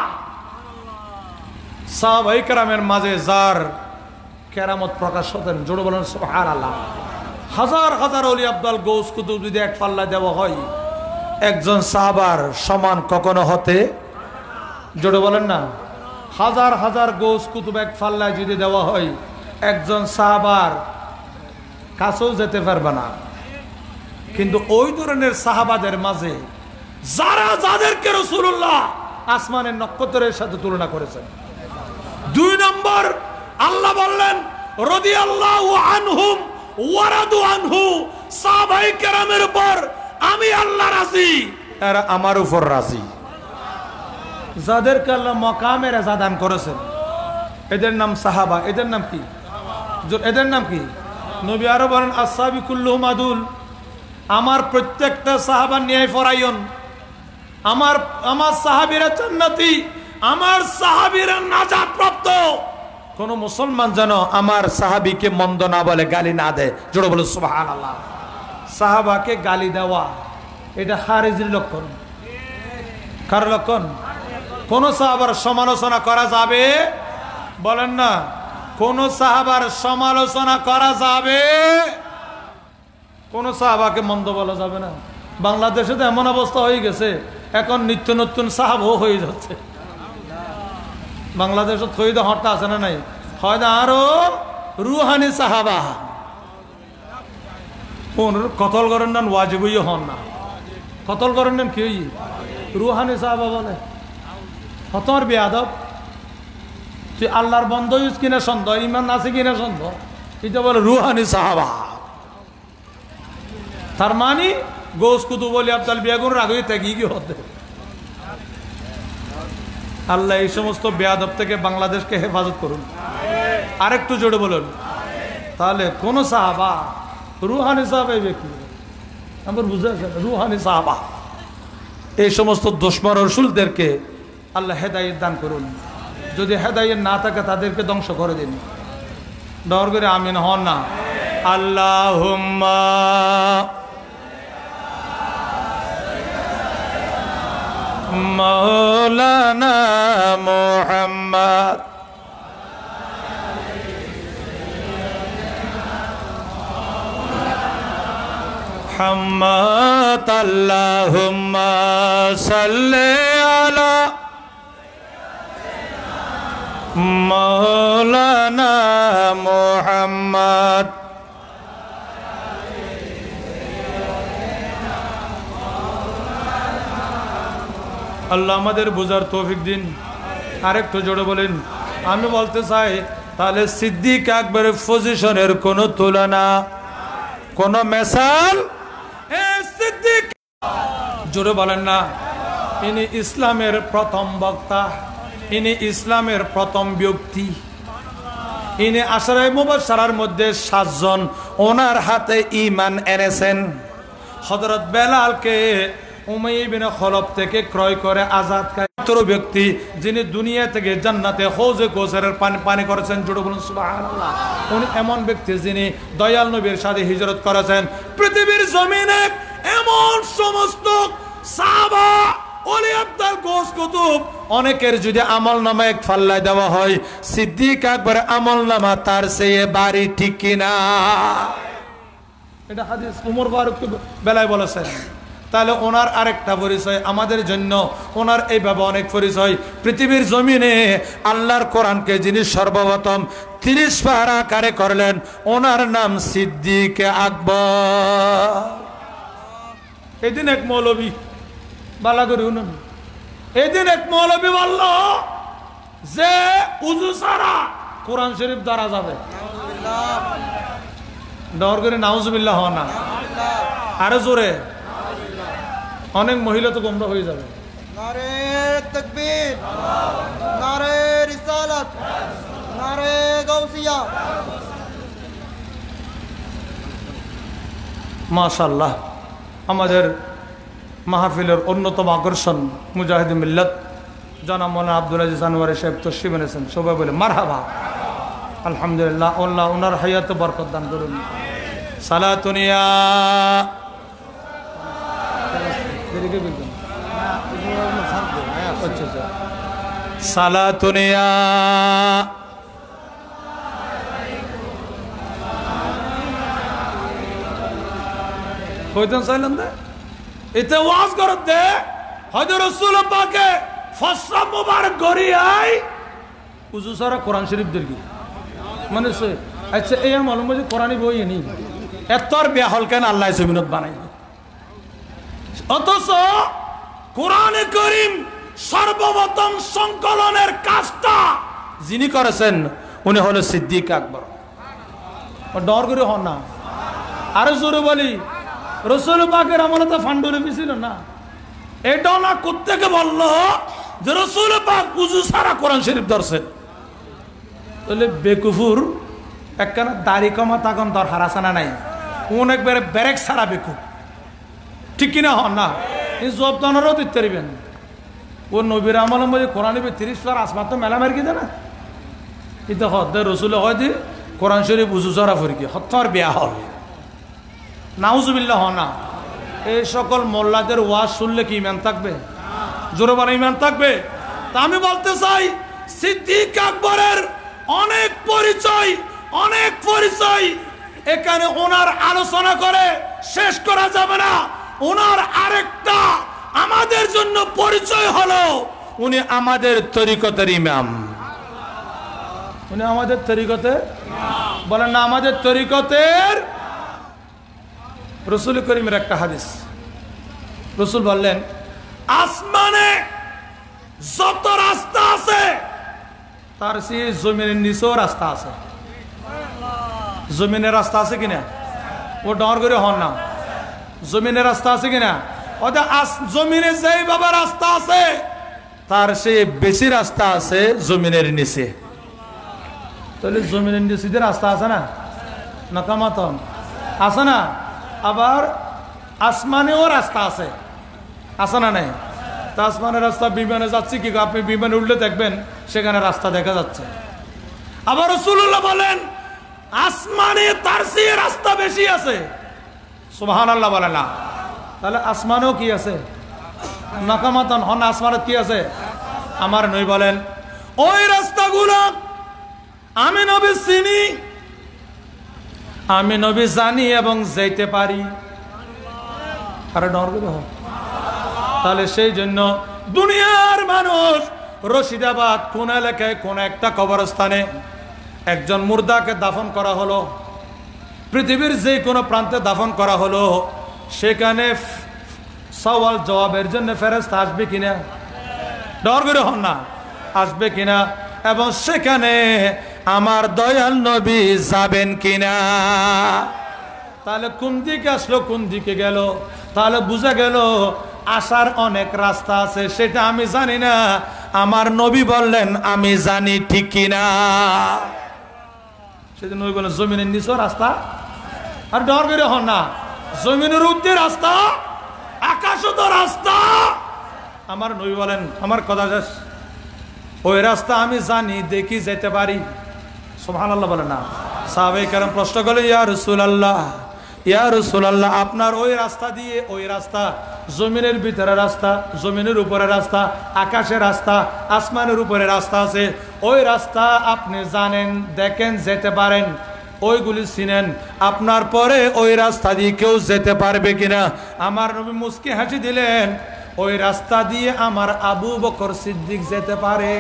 সাহাবায়ে কেরামের মাঝে যার কেরামত প্রকাশ হতেন, জোরে বলেন সুবহানাল্লাহ। হাজার হাজার ওলি আব্দুল গৌস কুতুব যদি এক পাল্লা দেওয়া হয়, একজন সাহাবার সমান কখনো হতে, জোরে বলেন না, হাজার হাজার গৌস কুতুব এক পাল্লায় যদি দেওয়া হয়, একজন সাহাবার কাছেও যেতে পারবে না। কিন্তু ওই ধরনের সাহাবাদের মাঝে যারা যাদেরকে রাসূলুল্লাহ আসমানের নক্ষত্রের সাথে তুলনা করেছেন, 2 নম্বর আল্লাহ বললেন রাদিয়াল্লাহু আনহুম ওয়া রাদু আনহু, সাহাবায়ে কেরামের উপর আমি আল্লাহ রাজি, এরা আমার উপর রাজি। যাদেরকে আল্লাহ মাকামের রাজা দান করেছেন এদের নাম সাহাবা। এদের নাম কি? এদের নাম কি? নবী আরো বলেন আসহাবি কুল্লুহুম আদুল, আমার প্রত্যেকটা সাহাবা ন্যায় পরায়ণ, আমার সাহাবীরা জান্নাতি, আমার সাহাবীরা নাজাত প্রাপ্ত। কোন মুসলমান যেন আমার সাহাবীকে মন্দ না বলে, গালি না দেয়, জোরে বলে সুবহানাল্লাহ। সাহাবাকে গালি দেওয়া এটা খারিজির লক্ষণ। কার লক্ষণ? কোন সাহাবার সমালোচনা করা যাবে? বলেন না, কোন সাহাবার সমালোচনা করা যাবে? কোন সাহাবাকে মন্দ বলা যাবে না। বাংলাদেশে তো এমন অবস্থা হয়ে গেছে, এখন নিত্য নতুন সাহাবাও হয়ে যাচ্ছে। বাংলাদেশত হইতে হরতা আছে না নাই? হয়তো আরো রুহানি সাহাবা কতল করেন না, ওয়াজিব হন না, কতল করেন না কি রুহানি সাহাবা বলে। হতর বেয়াদব, তুই আল্লাহর বন্ধ ইউজ কিনা সন্দেহ, ইমান আছে কিনা সন্দেহ, এটা বলে রুহানি সাহাবা। তার মানে গোস কুতুব বলি আব্দাল বেগুন রাগই ত্যাগী কি হতে। আল্লাহ এই সমস্ত বেয়াদব থেকে বাংলাদেশকে হেফাজত করুন। আরেকটু জোরে বলুন। তাহলে কোন সাহাবা রুহানি সাহাবা এই ব্যক্তি আমার বুঝে আছে রুহানি সাহাবা এই সমস্ত দুশমন রাসূলদেরকে আল্লাহ হেদায়েত দান করুন। যদি হেদায়েত না থাকে তাদেরকে ধ্বংস করে দিন। ডর করে আমিন হন না। আল্লাহুম্মা মাওলানা মুহাম্মদ হাম্মাদ আল্লাহুম্মা সাল্লি আলা মাওলানা মুহাম্মদ। আল্লাহ আমাদের বুঝার তৌফিক দিন। আরেকটু জোরে বলেন। আমি বলতে চাই তাহলে সিদ্দিক আকবরের পজিশনের কোনো তুলনা কোনো মেসাল সিদ্দিক জোরে বলেন না। ইনি ইসলামের প্রথম বক্তা, ইনি ইসলামের প্রথম ব্যক্তি, ইনি আশরায়ে মুবাশশারার মধ্যে 7 জন ওনার হাতে ঈমান এনেছেন। হযরত বেলালকে উমাইয়া ইবনে খলব থেকে ক্রয় করে আজাদ করে ব্যক্তি যিনি দুনিয়া থেকে জান্নাতে হৌজে কৌসারের পানি করেছেন। জোরে বলুন সুবহানাল্লাহ। উনি এমন ব্যক্তি যিনি দয়াল নবীর সাথে হিজরত করেছেন। পৃথিবীর জমিনে এমন সমস্ত সাহাবা ওলি আব্দাল গোস কুতুব অনেকের যদি আমলনামা এক পাল্লায় দেওয়া হয় সিদ্দিক আকবরের আমলনামা তার চেয়ে বাড়ি, ঠিক কিনা? এটা হাদিস উমর ফারুক বেলায় বলেছেন। তাহলে ওনার আরেকটা পরিচয় আমাদের জন্য, ওনার এইভাবে অনেক পরিচয়। পৃথিবীর জমিনে আল্লাহর কোরআনকে যিনি সর্বপ্রথম 30 পারা আকারে করলেন ওনার নাম সিদ্দিক আকবর। এদিন এক মৌলবী বালা করে শুনুন, এদিন এক মৌলবী বলল যে উযু ছাড়া কোরআন শরীফ দ্বারা যাবে। ডর করে নাউজুবিল্লাহ হওয়া না, আরো জোরে। অনেক মহিলা তো গোমরা হয়ে যাবে। নারে তাকবীর, নারে রিসালাত, নারে গাউসিয়া। মাশাআল্লাহ, আমাদের মাহফিলের অন্যতম আকর্ষণ মুজাহিদ মিল্লাত জনাব মৌলানা আব্দুল আজিজ আনোয়ারি সাহেব তশরিফ এনেছেন। সবাই বলে মারহাবা। আলহামদুলিল্লাহ, আল্লাহ ওনার হায়াতে বরকত দান করুন। সালাতুনিয়া সালাতুনিয়া কইতেন চাইলেন দে এতে ওয়াজ করত দে হযরত রাসূল পাকে ফসরা মুবারক গরিয়াই উযু সারা কোরআন শরীফ দরকি মানে সে আচ্ছা এই মালুম যে কোরআনি বই নি এতর বেহল কেন আল্লাহ জমিনত বানাই। অথচ কোরআনে কারীম সর্বপ্রথম সংকলনের কাজটা যিনি করেছেন উনি হলো সিদ্দিক আকবর। ডর করে হন না, আরো জোরে বলি রাসূল পাকের আমলে তো ফান্ডুলিপি ছিল না। এটাও না কোত্থেকে বললো যে রাসূল পাক উযু ছাড়া কোরআন শরীফ ধরছেন। তাহলে বেকুফুর একখানা দাড়ি কমা তখন তোর হারাসানা নাই, কোন একবারে ব্যারেক ছাড়া বেকুফ, ঠিক কিনা হন না? এই জব তনারও দিতে পারবেন। ও নবীর আমল মধ্যে কোরআন 30 বার আসমাত তো মেলা মার কি দেনা এটা হদ রসুল হয় দি কোরআন শরীফ উজু জরা ফরিকি হত্যার বিয়া হল নাউজুবিল্লাহ না। এই সকল মোল্লাদের ওয়াজ শুনলে কি ইমান থাকবে? জোরে বলে ইমান থাকবে? তা আমি বলতে চাই সিদ্দিক আকবরের অনেক পরিচয়, অনেক পরিচয় এখানে ওনার আলোচনা করে শেষ করা যাবে না। ওনার আরেকটা আমাদের জন্য পরিচয় হলো উনি আমাদের তরিকতের ইমাম। উনি আমাদের তরিকতের বলেন না, আমাদের তরিকতের। রসুল করিমের একটা হাদিস, রসুল বললেন আসমানে যত রাস্তা আছে তার চেয়ে জমিনের নিচেও রাস্তা আছে। জমিনের রাস্তা আছে কিনা? ও ডর করে হন না, জমিনের রাস্তা আছে কিনা? জমিনে যেই বাবা রাস্তা আছে তার সে বেশি রাস্তা আছে জমিনের নিচে। তাহলে জমিনের নিচে যে রাস্তা আছে না, নাকামাতন আছে না, আবার আসমানেও রাস্তা আছে, আছে না নাই? তা আসমানের রাস্তা বিমানে যাচ্ছে কি, আপনি বিমানে উঠলে দেখবেন সেখানে রাস্তা দেখা যাচ্ছে। আবার রাসূলুল্লাহ বলেন আসমানে তার চেয়ে রাস্তা বেশি আছে। সুবহানাল্লাহ বলে না? তাহলে আসমানেও কি আছে? নাকামাতন হন, আসমানে কি আছে? আমার নবী বলেন ওই রাস্তাগুলো আমি নবী চিনি, আমি নবী জানি এবং যেতে পারি। আরে ডর করে হোক। তাহলে সেই জন্য দুনিয়ার মানুষ রশিদাবাদ কোন এলাকায় কোন একটা কবরস্থানে একজন মুর্দাকে দাফন করা হলো, পৃথিবীর যে কোনো প্রান্তে দাফন করা হলো, সেখানে সওয়াল জবাবের জন্য ফেরেশতা আসবে কিনা? ডর করে হন না, আসবে কিনা? এবং সেখানে আমার দয়াল নবী যাবেন কিনা? তাহলে কোন দিকে আসলো কোন দিকে গেল? তাহলে বুঝা গেল আসার অনেক রাস্তা আছে, সেটা আমি জানি না, আমার নবী বললেন আমি জানি, ঠিক কিনা? সেদিন নবী বললেন জমিনের নিচে রাস্তা। আর ডর করে হন না, জমিনের ঊর্ধ্বে রাস্তা, আকাশও তো রাস্তা। আমার নবী বলেন আমার কথা শেষ, ওই রাস্তা আমি জানি, দেখি, যেতে পারি। সুবহানাল্লাহ বলে না? সাহাবায়ে কেরাম প্রশ্ন করলেন ইয়া রাসূলুল্লাহ, ইয়া রাসূলুল্লাহ আপনার ওই রাস্তা দিয়ে, ওই রাস্তা জমিনের ভিতরে রাস্তা, জমিনের উপরে রাস্তা, আকাশের রাস্তা, আসমানের উপরে রাস্তা আছে, ওই রাস্তা আপনি জানেন, দেখেন, যেতে পারেন, ওইগুলি চিনেন, আপনার পরে ওই রাস্তা দিয়ে কেউ যেতে পারবে কিনা? আমার নবী মুস্কি হাসি দিলেন, ওই রাস্তা দিয়ে আমার আবু বকর সিদ্দিক যেতে পারে,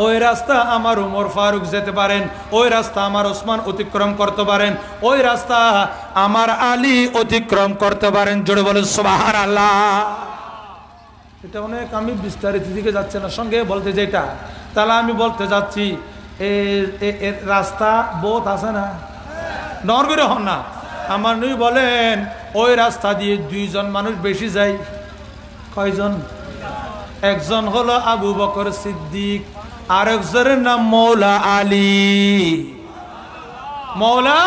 ওই রাস্তা আমার উমর ফারুক যেতে পারেন, ওই রাস্তা আমার ওসমান অতিক্রম করতে পারেন, ওই রাস্তা আমার আলী অতিক্রম করতে পারেন। জোরে বলেন সুবহানাল্লাহ। এটা অনেক আমি বিস্তারিত দিকে যাচ্ছে না, সঙ্গে বলতে যেটা, তাহলে আমি বলতে যাচ্ছি এর রাস্তা বহুত আছে না, নর করে হন না। আমার নবী বলেন ওই রাস্তা দিয়ে দুইজন মানুষ বেশি যায়। কয়জন? একজন হলো আবু বকর সিদ্দিক, আরেকজনের নাম মৌলা আলী। মৌলা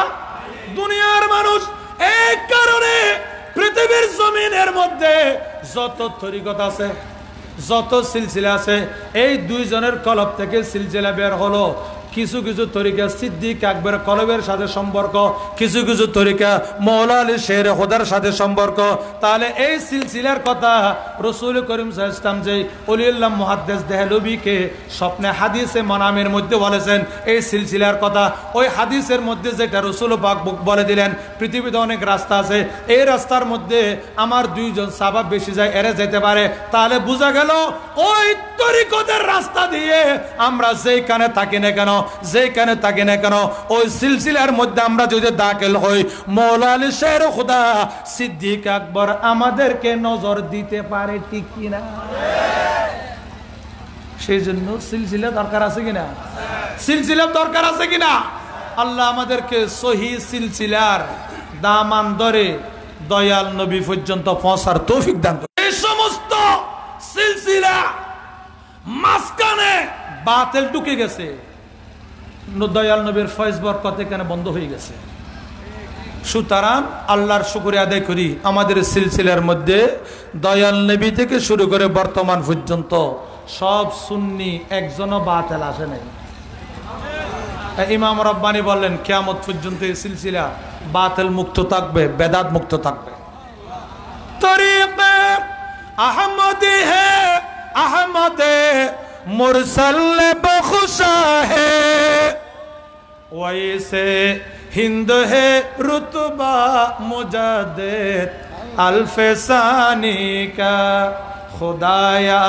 দুনিয়ার মানুষ এই কারণে পৃথিবীর জমিনের মধ্যে যত তরিকত আছে, যত সিলসিলা আছে, এই দুইজনের কলব থেকে সিলসিলা বের হলো। কিছু কিছু তরিকা সিদ্দিক আকবর কলবের সাথে সম্পর্ক, কিছু কিছু তরিকা মৌলা আলী শের খোদার সাথে সম্পর্ক। তাহলে এই সিলসিলার কথা রাসূল করিম সাল্লাল্লাহু আলাইহি ওয়াসাল্লাম যে ওলিউল্লাহ মুহাদ্দিস দেহলভিকে স্বপ্নে হাদিসে মানামের মধ্যে বলেছেন এই সিলসিলার কথা, ওই হাদিসের মধ্যে যেটা রাসূল পাক বলে দিলেন পৃথিবীতে অনেক রাস্তা আছে, এই রাস্তার মধ্যে আমার দুইজন সাহাবা বেশি যায়, এরা যেতে পারে। তাহলে বোঝা গেল ওই তরিকতের রাস্তা দিয়ে আমরা যেখানে থাকি না কেন, যেখানে থাকি না কেন, ওই সিলসিলার মধ্যে আমরা যদি দাখিল হই, মৌলা আলী শের খোদা সিদ্দিক আকবর আমাদেরকে নজর দিতে পারে, ঠিক কিনা? সেই জন্য সিলসিলা দরকার আছে কিনা? সিলসিলার দরকার আছে কিনা? আল্লাহ আমাদেরকে সহি সিলসিলার দামান ধরে দয়াল নবী পর্যন্ত পৌঁছার তৌফিক দান করুন। এই সমস্ত সিলসিলা মাঝখানে বাতিল ঢুকে গেছে, দয়াল নবীর ফয়েজ বরকত এখানে বন্ধ হয়ে গেছে। সুতরাং আল্লাহর শুকরিয়া আদায় করি, আমাদের সিলসিলার মধ্যে দয়াল নবী থেকে শুরু করে বর্তমান পর্যন্ত সব সুন্নি, একজনও বাতিল আসে নাই। ইমাম রব্বানি বললেন কিয়ামত পর্যন্ত এই সিলসিলা বাতিল মুক্ত থাকবে, বেদাত মুক্ত থাকবে। তরিকে আহমদি হে আহমদে मुरसल बख्शा है, वैसे हिंद है रुतबा मुजद्दिद अल्फ़ सानी का, खुदाया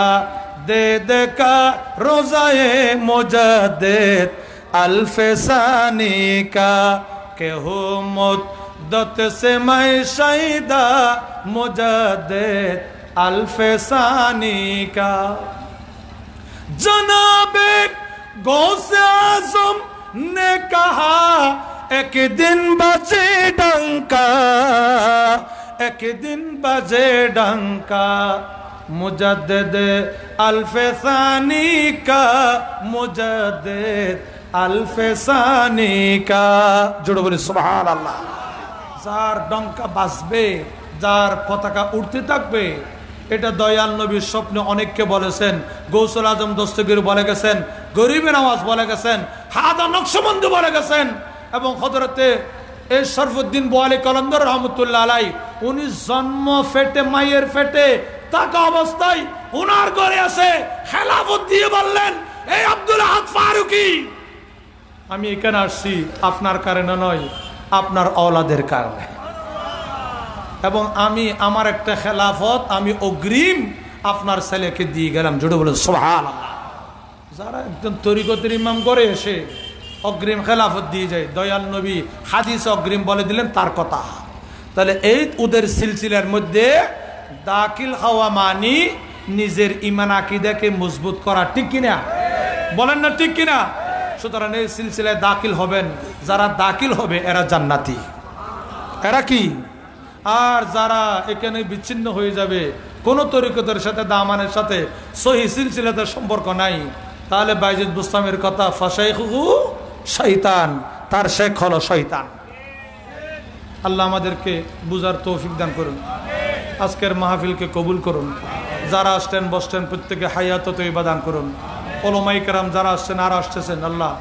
दे दे का रोज़ाए मुजद्दिद अल्फ़ सानी का, के हो मुद्दत से मैं शहीदा मुजद्दिद अल्फ़ सानी का। जनाबे गौसे आज़म ने कहा একদিন বাজে ডঙ্কা, একদিন বাজে ডঙ্কা, মুজাদ্দিদ আলফে সানি কা, মুজাদ্দিদ আলফে সানি কা। জোরে বলি সুবহানাল্লাহ। যার ডঙ্কা বাজবে, যার পতাকা উঠতে থাকবে, এটা দয়াল নবীর স্বপ্নে অনেককে বলেছেন। গৌসুল আজম দস্তগীর বলে গেছেন, গরিবের আওয়াজ বলে গেছেন, হাদা নকশবন্দি বলে গেছেন, এবং হযরতে এই শরফুদ্দিন বোয়ালি কলন্দর রহমতুল্লাহ আলাই, উনি জন্ম ফেটে মায়ের ফেটে থাকা অবস্থায় উনার ঘরে আসে খেলাফত দিয়ে বললেন, এই আব্দুল আহাদ ফারুকী, আমি এখানে আসছি আপনার কারণে নয়, আপনার আওলাদের কারণে, এবং আমি আমার একটা খেলাফত আমি অগ্রিম আপনার ছেলেকে দিয়ে গেলাম। জোরে বলে সুবহানাল্লাহ। যারা একজন তরিকতের ইমাম করে এসে অগ্রিম খেলাফত দিয়ে যায়, দয়াল নবী হাদিস অগ্রিম বলে দিলেন তার কথা। তাহলে এই ওদের সিলসিলার মধ্যে দাখিল হওয়া মানি নিজের ঈমান আকীদাকে মজবুত করা, ঠিক কিনা বলেন না, ঠিক কিনা? সুতরাং এই সিলসিলায় দাখিল হবেন, যারা দাখিল হবে এরা জান্নাতি। এরা কি? আর যারা এখানে বিচ্ছিন্ন হয়ে যাবে, কোন তরিকতের সাথে দামানের সাথে সহি সিলসিলাতে সম্পর্ক নাই, তাহলে বাইজিদ বুস্তামের কথা, ফাশাইখুহু শয়তান, তার শেখ হলো শয়তান। আল্লাহ আমাদেরকে বুঝার তৌফিক দান করুন, আজকের মাহফিলকে কবুল করুন। যারা আসছেন বসছেন প্রত্যেকে হায়াত তৈবা দান করুন। ওলামায়ে কেরাম যারা আসছেন আর আসতেছেন, আল্লাহ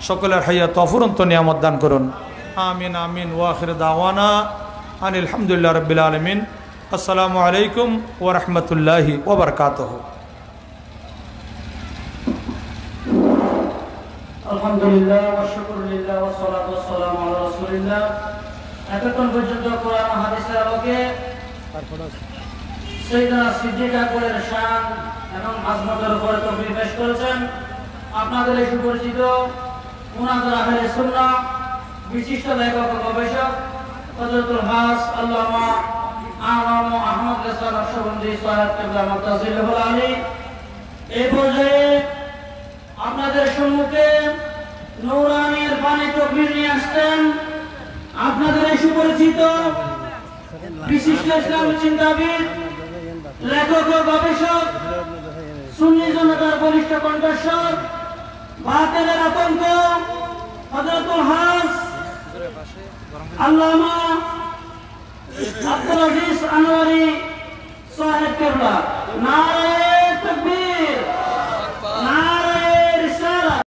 সকলের হায়াত অফুরন্ত নিয়ামত দান করুন। আমিন আমিন। ওয়া আখির দাওয়ানা আনিল হামদুলিল্লাহি রাব্বিল আলামিন। আসসালামু আলাইকুম ওয়া রাহমাতুল্লাহি ওয়া বারাকাতুহু। আলহামদুলিল্লাহ ওয়া শুকরুলিল্লাহ ওয়া সালাতু ওয়া সালামু আলা রাসূলিল্লাহ। এতক্ষণ পর্যন্ত কোরআন ও হাদিসের আলোকে সাইয়েদনা সিদ্দিক আকবরের শান এবং আজমতের উপরে তকরীর পেশ করেছেন আপনাদের এই সুপরিচিত মুনাজার আহলে সুন্নাহ বিশিষ্ট লেখক ও গবেষক হযরতুল হাস আল্লামা আনাম আহমদ রেজা নকশবন্দি সাহেব কিবলা মুতাজিল্লাহুল আলী। এই পর্যায়ে আপনাদের সম্মুখে নূরানির বাণী তকরীর নিয়ে আসছেন আপনাদের এই সুপরিচিত বিশিষ্ট ইসলামী চিন্তাবিদ, লেখক ও গবেষক, সুন্নি জনতার বলিষ্ঠ কণ্ঠস্বর, বাতিলের আতঙ্ক হযরতুল হাস আল্লামা আব্দুল আজিজ আনোয়ারি সাহেব কিবলা। নারে